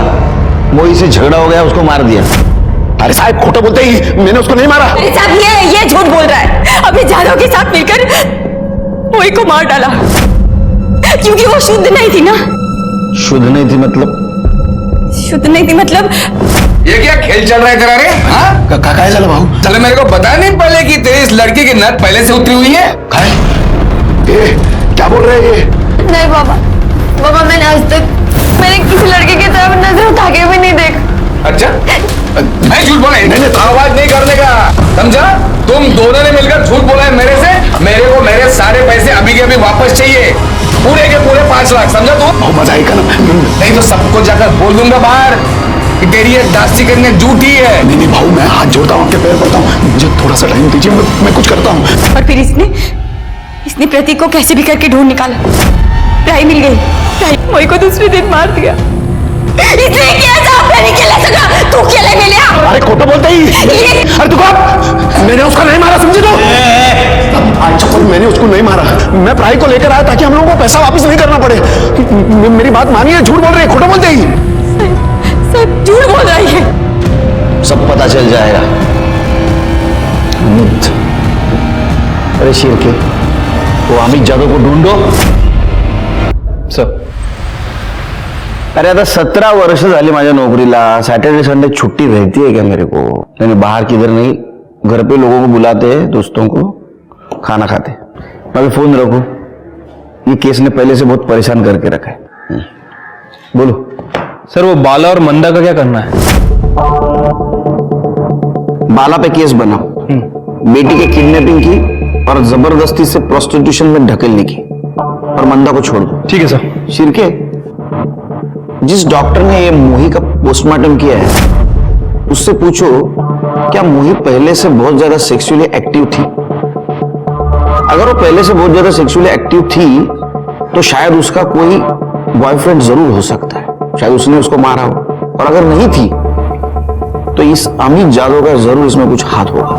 मोही से झगड़ा हो गया, उसको मार दिया। अरे साहब खोटा बोलते ही, मैंने उसको नहीं मारा। अरे साहब ये झूठ बोल रहा है। अभी जादव के साथ मिलकर मोही को मार डाला, क्योंकि वो शुद्ध नहीं थी ना। शुद्ध नहीं थी मतलब? शुद्ध नहीं थी मतलब ये क्या खेल चल रहा है तेरा रे? हाँ? काका चलो भाऊ, चलो मेरे को बताया नहीं पहले कि तेरी इस लड़की की नस पहले से उतरी हुई है? क्या बोल रहे हैं ये? नहीं बाबा मैंने आज तक किसी लड़के की तरफ नजर उठा के भी नहीं देखा। अच्छा, मैं झूठ बोला? नहीं, आवाज नहीं करने का, समझा? तुम दोनों ने मिलकर झूठ बोला है मेरे से। मेरे को मेरे सारे पैसे अभी के अभी वापस चाहिए, पूरे के पूरे 5 लाख, समझा तू? बहुत मजा आएगा ना। नहीं तो सबको जाकर बोल दूंगा बाहर कि तेरी ये दासी कन्या झूठी है। नहीं भाऊ, मैं हाथ जोड़ता हूँ, आपके पैर पड़ता हूँ, मुझे थोड़ा सा टाइम दीजिए, मैं कुछ करता हूँ। और फिर इसने प्रतीक को कैसे भी करके ढूंढ निकाला। प्राही मिल गई, प्राही मोही को दूसरे दिन मार दिया। इसने किया था, नहीं खेला सका, तू खेले में लिया। अरे खोटा बोलते ही। अरे तू कब? मैंने उसको नहीं मारा, समझे तो? अच्छा मैंने उसको नहीं मारा, मैं प्राही को लेकर आया ताकि हम लोगों को पैसा वापस नहीं करना पड़े। मेरी बात मानिए, झूठ बोल रहे हैं, खोटा बोलते ही। सब झूठ बोल रही है। सब पता चल जाएगा। अरे शेर के, वो अमित जादव को ढूंढो। सर अरे आता 17 वर्ष झाली माझ्या नोकरीला, सॅटर्डे संडे छुट्टी रहती है क्या मेरे को? यानी बाहर किधर नहीं, घर पे लोगों को बुलाते हैं, दोस्तों को खाना खाते। मैं फोन रखू, ये केस ने पहले से बहुत परेशान करके रखा है। बोलो सर, वो बाला और मंदा का क्या करना है? बाला पे केस बनाओ, बेटी के किडनैपिंग की और जबरदस्ती से प्रोस्टिट्यूशन में ढकेलने की, और मंदा को छोड़ दो। ठीक है सर। शिरके, जिस डॉक्टर ने ये मोही का पोस्टमार्टम किया है, उससे पूछो क्या मोही पहले से बहुत ज्यादा सेक्सुअली एक्टिव थी? अगर वो पहले से बहुत ज्यादा सेक्सुअली एक्टिव थी तो शायद उसका कोई बॉयफ्रेंड जरूर हो सकता है, शायद उसने उसको मारा हो। और अगर नहीं थी तो इस अमित जादव का जरूर इसमें कुछ हाथ होगा।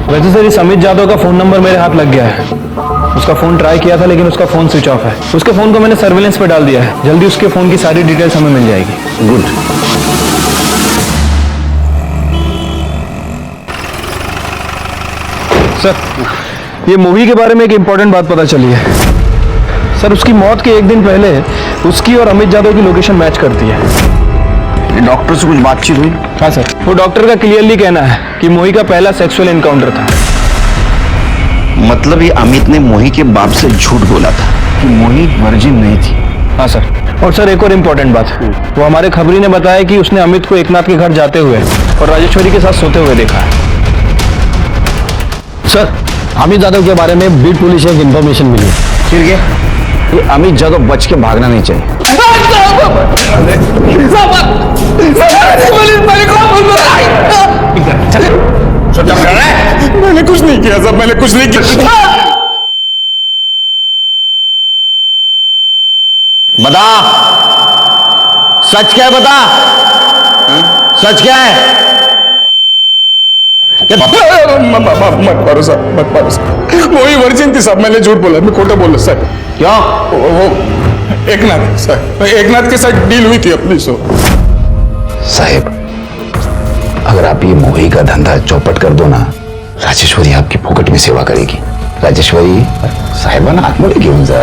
वैसे सर, इस अमित जादव का फोन नंबर मेरे हाथ लग गया है। उसका फोन ट्राई किया था लेकिन उसका फोन स्विच ऑफ है। उसके फोन को मैंने सर्विलेंस पे डाल दिया है, जल्दी उसके फोन की सारी डिटेल्स हमें मिल जाएगी। गुड। सर, ये मूवी के बारे में एक इंपॉर्टेंट बात पता चली है। सर, उसकी मौत के एक दिन पहले उसकी और अमित जादव की लोकेशन मैच करती है। डॉक्टर से कुछ बातचीत हुई? हाँ सर, वो डॉक्टर का क्लियरली कहना है कि मोही का पहला सेक्सुअल एनकाउंटर था। मतलब ये अमित ने मोही के बाप से झूठ बोला था कि मोही वर्जिन नहीं थी। हाँ सर। और सर, एक और इम्पोर्टेंट बात, वो हमारे खबरी ने बताया कि उसने अमित को एकनाथ के घर जाते हुए और राजेश्वरी के साथ सोते हुए देखा है। सर, अमित यादव के बारे में बीट पुलिस से एक इंफॉर्मेशन मिली है। ठीक है, ये अमित जादव बच के भागना नहीं चाहिए। मैंने कुछ नहीं किया साहब, मैंने कुछ नहीं किया। बता, सच क्या है? बता, सच क्या है? मत मारो साहब, मत मारो साहब। वही वर्जिन थी साहब, मैंने झूठ बोला, मैं खोटा बोला सर। क्यों? वो एकनाथ सर, एकनाथ के साथ डील हुई थी अपनी। सो साहेब, अगर आप ये मोही का धंधा चौपट कर दो ना, राजेश्वरी आपकी फोकट में सेवा करेगी। राजेश्वरी साहेबांना आतमध्ये घेऊन जा।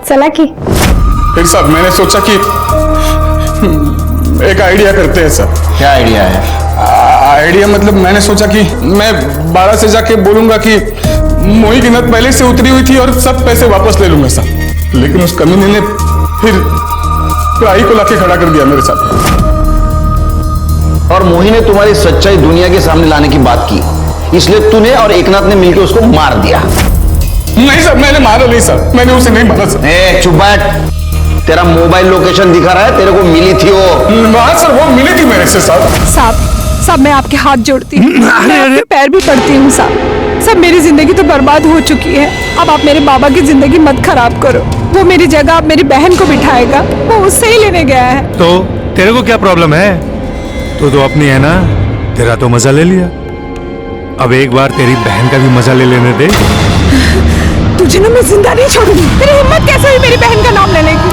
चला की फिर साहब मैंने सोचा कि एक आइडिया करते हैं सर। क्या आइडिया है? आइडिया मतलब मैंने सोचा कि मैं 12 से जाके बोलूंगा कि मोही की नद पहले से उतरी हुई थी और सब पैसे वापस ले लूंगा साहब। लेकिन उस कमीने ने फिर प्राई को लाके खड़ा कर दिया मेरे साथ। और मोही ने तुम्हारी सच्चाई दुनिया के सामने लाने की बात की, इसलिए तूने और एकनाथ ने मिलकर उसको मार दिया। नहीं सर, मैंने मारा नहीं सर, मैंने उसे नहीं मारा सर। चुप बैठ, तेरा मोबाइल लोकेशन दिखा रहा है, तेरे को मिली थी वो। हाँ सर, वो मिली थी मेरे से साहब। साहब मैं आपके हाथ जोड़ती हूँ, मैं आपके पैर भी पड़ती हूँ साहब। मेरी जिंदगी तो बर्बाद हो चुकी है, अब आप मेरे बाबा की जिंदगी मत खराब करो। वो मेरी जगह अब मेरी बहन को बिठाएगा, वो उससे ही लेने गया है। तो तेरे को क्या प्रॉब्लम है? तू तो अपनी है ना, तेरा तो मजा ले लिया, अब एक बार तेरी बहन का भी मजा ले लेने दे। तुझे ना मैं जिंदा नहीं छोड़ूंगी। तेरी हिम्मत कैसे हुई मेरी बहन का नाम लेने की?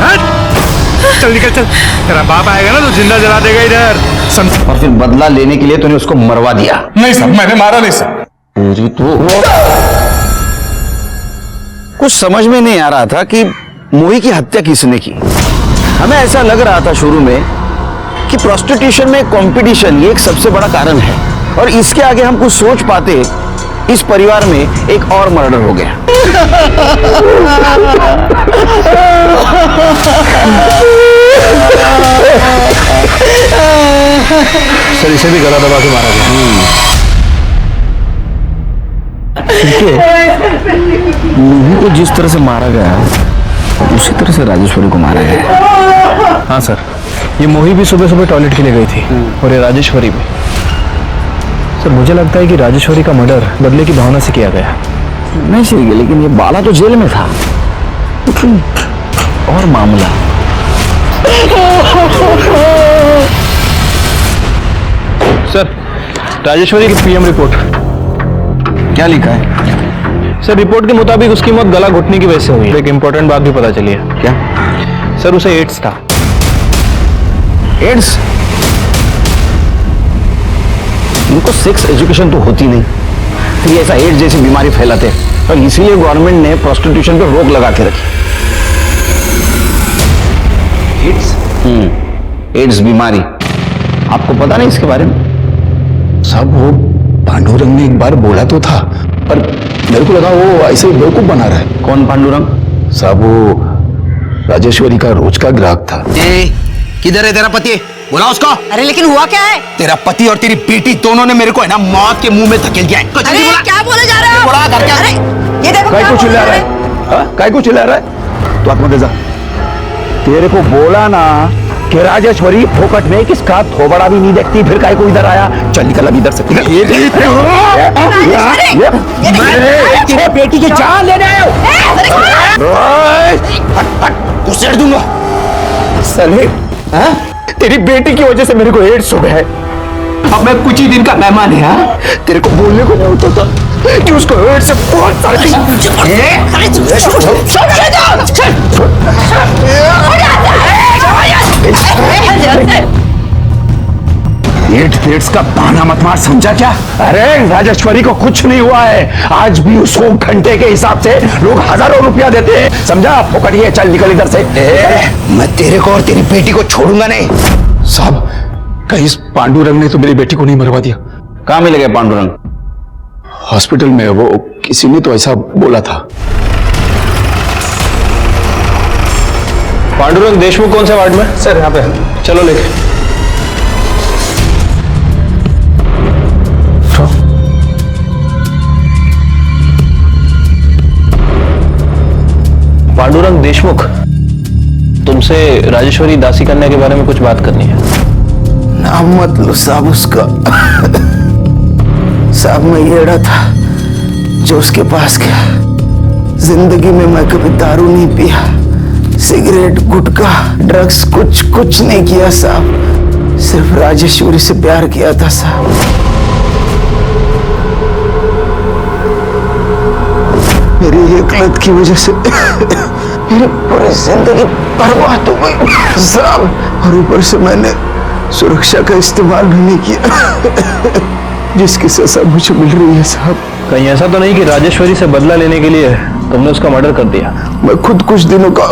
चल निकल चल, तेरा बाप आएगा ना तो जिंदा जला देगा इधर। और फिर बदला लेने के लिए तूने उसको मरवा दिया। नहीं सर, मैंने मारा नहीं सर। तो कुछ समझ में नहीं आ रहा था कि मोही की हत्या किसने की। हमें ऐसा लग रहा था शुरू में कि प्रोस्टिट्यूशन में कंपटीशन ये एक सबसे बड़ा कारण है, और इसके आगे हम कुछ सोच पाते, इस परिवार में एक और मर्डर हो गया। सर इसे भी गला दबा के मारा गया। मोही को जिस तरह से मारा गया उसी तरह से राजेश्वरी को मारा गया। हाँ सर, ये मोही भी सुबह सुबह टॉयलेट के लिए गई थी और ये राजेश्वरी भी। सर मुझे लगता है कि राजेश्वरी का मर्डर बदले की भावना से किया गया। नहीं सही, लेकिन ये बाला तो जेल में था और मामला। सर राजेश्वरी की पीएम रिपोर्ट। क्या लिखा है? सर रिपोर्ट के मुताबिक उसकी मौत गला घुटने की वजह से हुई है। एक इंपॉर्टेंट बात भी पता चली है। क्या? सर उसे एड्स था। एड्स? इनको सेक्स एजुकेशन तो होती नहीं, फिर ऐसा एड्स जैसी बीमारी फैलाते, और इसीलिए गवर्नमेंट ने प्रोस्टिट्यूशन पर रोक लगा के रखी। एड्स? एड्स बीमारी, आपको पता नहीं इसके बारे में? साहब वो पांडुरंग ने एक बार बोला तो था, पर मेरे को लगा वो ऐसे ही बेवकूफ बना रहा है। कौन पांडुरंग? साहब वो राजेश्वरी का रोज का ग्राहक था। किधर है तेरा पति? बुला उसको। अरे लेकिन हुआ क्या है? तेरा पति और तेरी बेटी दोनों ने मेरे को है ना मौत के मुंह में धकेल दिया है। अरे क्या बोले जा रहे हो? अरे ये देखो काय को चिल्ला रहा है? काय को चिल्ला रहा है? तू आत्मा दे जा। तेरे को बोला ना कि राजेश्वरी फोकट में किसका थोबड़ा भी नहीं देखती, फिर काय को इधर आया? चल निकल अभी इधर से। ये तेरे बेटी की जान लेने आए हो। घुसेड़ दूंगा साले। तेरी बेटी की वजह से मेरे को एड्स हो गया है। अब मैं कुछ ही दिन का मेहमान है। तेरे को बोलने को नहीं होता था कि उसको एड्स से बहुत सारे एड्स का बहाना मत मार, समझा क्या? अरे राजेश्वरी को कुछ नहीं हुआ है, आज भी उसको घंटे के हिसाब से लोग हजारों रुपया देते हैं, समझा? फोकटिए, चल निकल इधर से। मैं तेरे को और तेरी बेटी को छोड़ूंगा नहीं। साहब कहीं इस पांडुरंग ने तो मेरी बेटी को नहीं मरवा दिया? कहाँ मिल गया पांडुरंग? हॉस्पिटल में, वो किसी ने तो ऐसा बोला था। पांडुरंग देशमुख कौन से वार्ड में? सर यहाँ पे। चलो लेके। पांडुरंग देशमुख, तुमसे राजेश्वरी दासी कन्या के बारे में कुछ बात करनी है। नाम मत लो साहब उसका। साहब मैं येड़ा था जो उसके पास गया। जिंदगी में मैं कभी दारू नहीं पिया, सिगरेट, गुटखा, ड्रग्स कुछ नहीं किया साहब। सिर्फ राजेश्वरी से प्यार किया था साहब। मेरी एक लत की वजह से मेरी पूरी जिंदगी बर्बाद हो गई साहब। और ऊपर से मैंने सुरक्षा का इस्तेमाल भी नहीं किया, जिसकी सजा मुझे मिल रही है साहब। कहीं ऐसा तो नहीं कि राजेश्वरी से बदला लेने के लिए तुमने उसका मर्डर कर दिया? मैं खुद कुछ दिनों का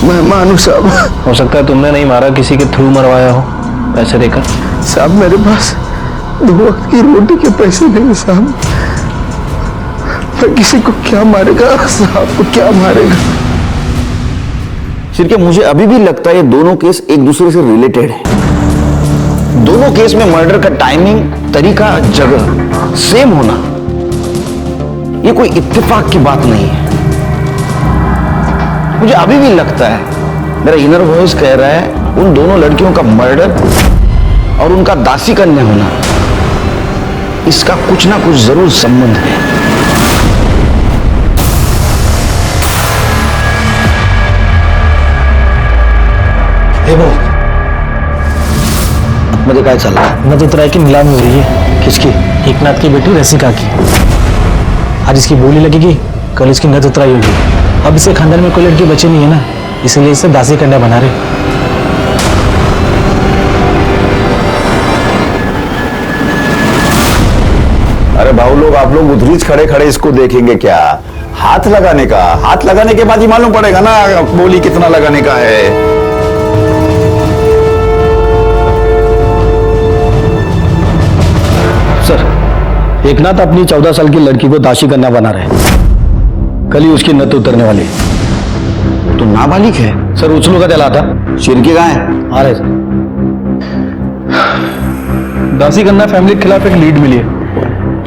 मेहमान हूँ साहब। हो सकता है तुमने नहीं मारा, किसी के थ्रू मरवाया हो पैसे देकर। साहब मेरे पास 2 वक्त की रोटी के पैसे नहीं साहब। मैं किसी को क्या मारेगा साहब, को क्या मारेगा? शिरके, मुझे अभी भी लगता है ये दोनों केस एक दूसरे से रिलेटेड है। दोनों केस में मर्डर का टाइमिंग, तरीका, जगह सेम होना ये कोई इत्तेफाक की बात नहीं है। मुझे अभी भी लगता है, मेरा इनर वॉइस कह रहा है, उन दोनों लड़कियों का मर्डर और उनका दासी कन्या होना, इसका कुछ ना कुछ जरूर संबंध है। मुझे क्या चल रहा है? नदुतराय की नीलामी हो रही है। किसकी? एकनाथ की बेटी रसिका की। आज इसकी बोली लगेगी, कल इसकी नदुतराई होगी। अब इसे खानदान में कोई लड़की बची नहीं है ना, इसलिए इसे दासी कन्या बना रहे। अरे भाऊ लोग, आप लोग उधर खड़े खड़े इसको देखेंगे क्या? हाथ लगाने का, हाथ लगाने के बाद ही मालूम पड़ेगा ना बोली कितना लगाने का है। सर, एकनाथ अपनी 14 साल की लड़की को दासी कन्या बना रहे हैं। कल ही उसकी नत उतरने वाली। तो नाबालिग है? सर, उछलू का चला था। शिरके कहाँ है? आ रहे सर। दासी कन्या फैमिली के खिलाफ एक लीड मिली है।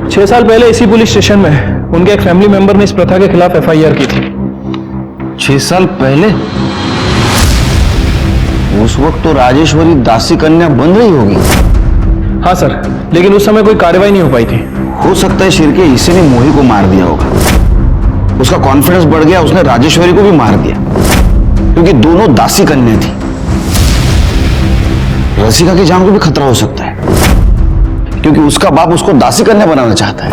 6 साल पहले इसी पुलिस स्टेशन में उनके एक फैमिली मेंबर ने इस प्रथा के खिलाफ FIR की थी। 6 साल पहले? उस वक्त तो राजेश्वरी दासी कन्या बन रही होगी। हाँ सर, लेकिन उस समय कोई कार्रवाई नहीं हो पाई थी। हो सकता है शिरके इसी ने मोही को मार दिया होगा। उसका कॉन्फिडेंस बढ़ गया, उसने राजेश्वरी को भी मार दिया, क्योंकि दोनों दासी कन्या थी। रसिका की जान को भी खतरा हो सकता है, क्योंकि उसका बाप उसको दासी कन्या बनाना चाहता है।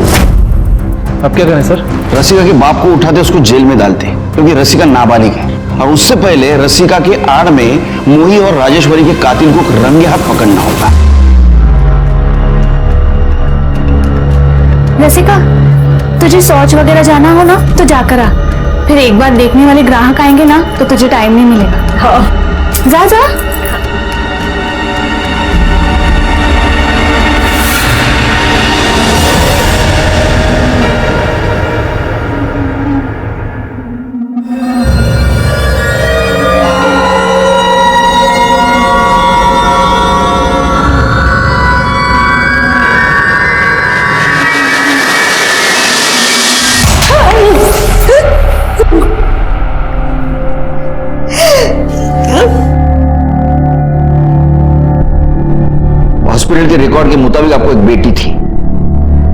अब क्या करें सर? रसिका के बाप को उठाते उसको जेल में डालते, क्योंकि रसिका नाबालिग है। और उससे पहले रसिका के आड़ में मोही और राजेश्वरी के कातिल को रंगे हाथ पकड़ना होगा। रसिका, तुझे शौच वगैरह जाना हो ना तो जाकर आ। फिर एक बार देखने वाले ग्राहक आएंगे ना तो तुझे टाइम नहीं मिलेगा। हाँ। जा जा। हॉस्पिटल के रिकॉर्ड के मुताबिक आपको एक बेटी थी,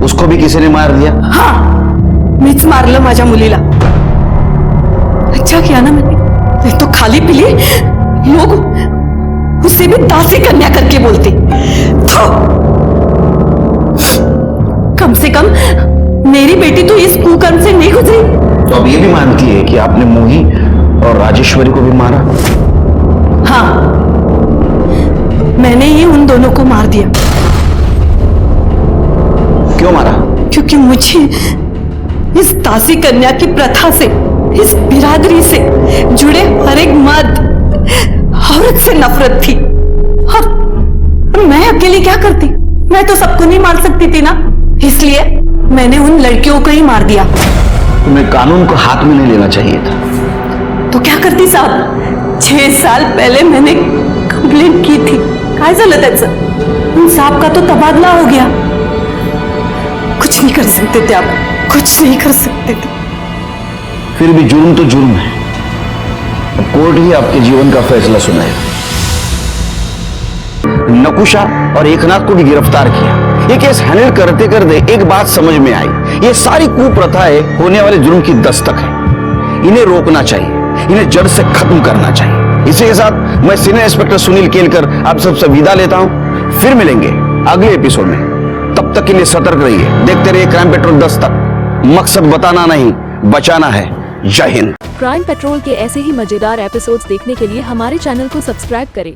उसको भी किसी ने मार दिया? हाँ, मीच मारलं माझ्या मुलीला। अच्छा किया ना मैंने, नहीं तो खाली पीली लोग उसे भी दासी कन्या करके बोलते। कम से कम मेरी बेटी तो इस कुकर्म से नहीं गुजरी। तो अब ये भी मानती है कि आपने मोही और राजेश्वरी को भी मारा? हाँ, मैंने ही उन दोनों को मार दिया। क्यों मारा? क्योंकि मुझे इस दासी कन्या की प्रथा से, इस बिरादरी से जुड़े हर एक मर्द औरत से नफरत थी। और मैं अकेली क्या करती? मैं तो सबको नहीं मार सकती थी ना, इसलिए मैंने उन लड़कियों को ही मार दिया। तुम्हें कानून को हाथ में नहीं लेना चाहिए था। तो क्या करती साहब? 6 साल पहले मैंने कंप्लेंट की थी। काय झालं त्याचं? उन साहब का तो तबादला हो गया। कुछ नहीं कर सकते थे आप, कुछ नहीं कर सकते थे। फिर भी जुर्म तो जुर्म है। अब कोर्ट ही आपके जीवन का फैसला सुनाएगा। नकुशा और एकनाथ को भी गिरफ्तार किया। ये केस हैंडल करते करते एक बात समझ में आई, ये सारी कुप्रथाएं होने वाले जुर्म की दस्तक है। इन्हें रोकना चाहिए, इन्हें जड़ से खत्म करना चाहिए। इसी के साथ मैं सीनियर इंस्पेक्टर सुनील केलकर आप सबसे विदा लेता हूं। फिर मिलेंगे अगले एपिसोड में। तब तक के लिए सतर्क रहिए, देखते रहिए क्राइम पेट्रोल दस्तक। मकसद बताना नहीं, बचाना है। जय हिंद। क्राइम पेट्रोल के ऐसे ही मजेदार एपिसोड्स देखने के लिए हमारे चैनल को सब्सक्राइब करें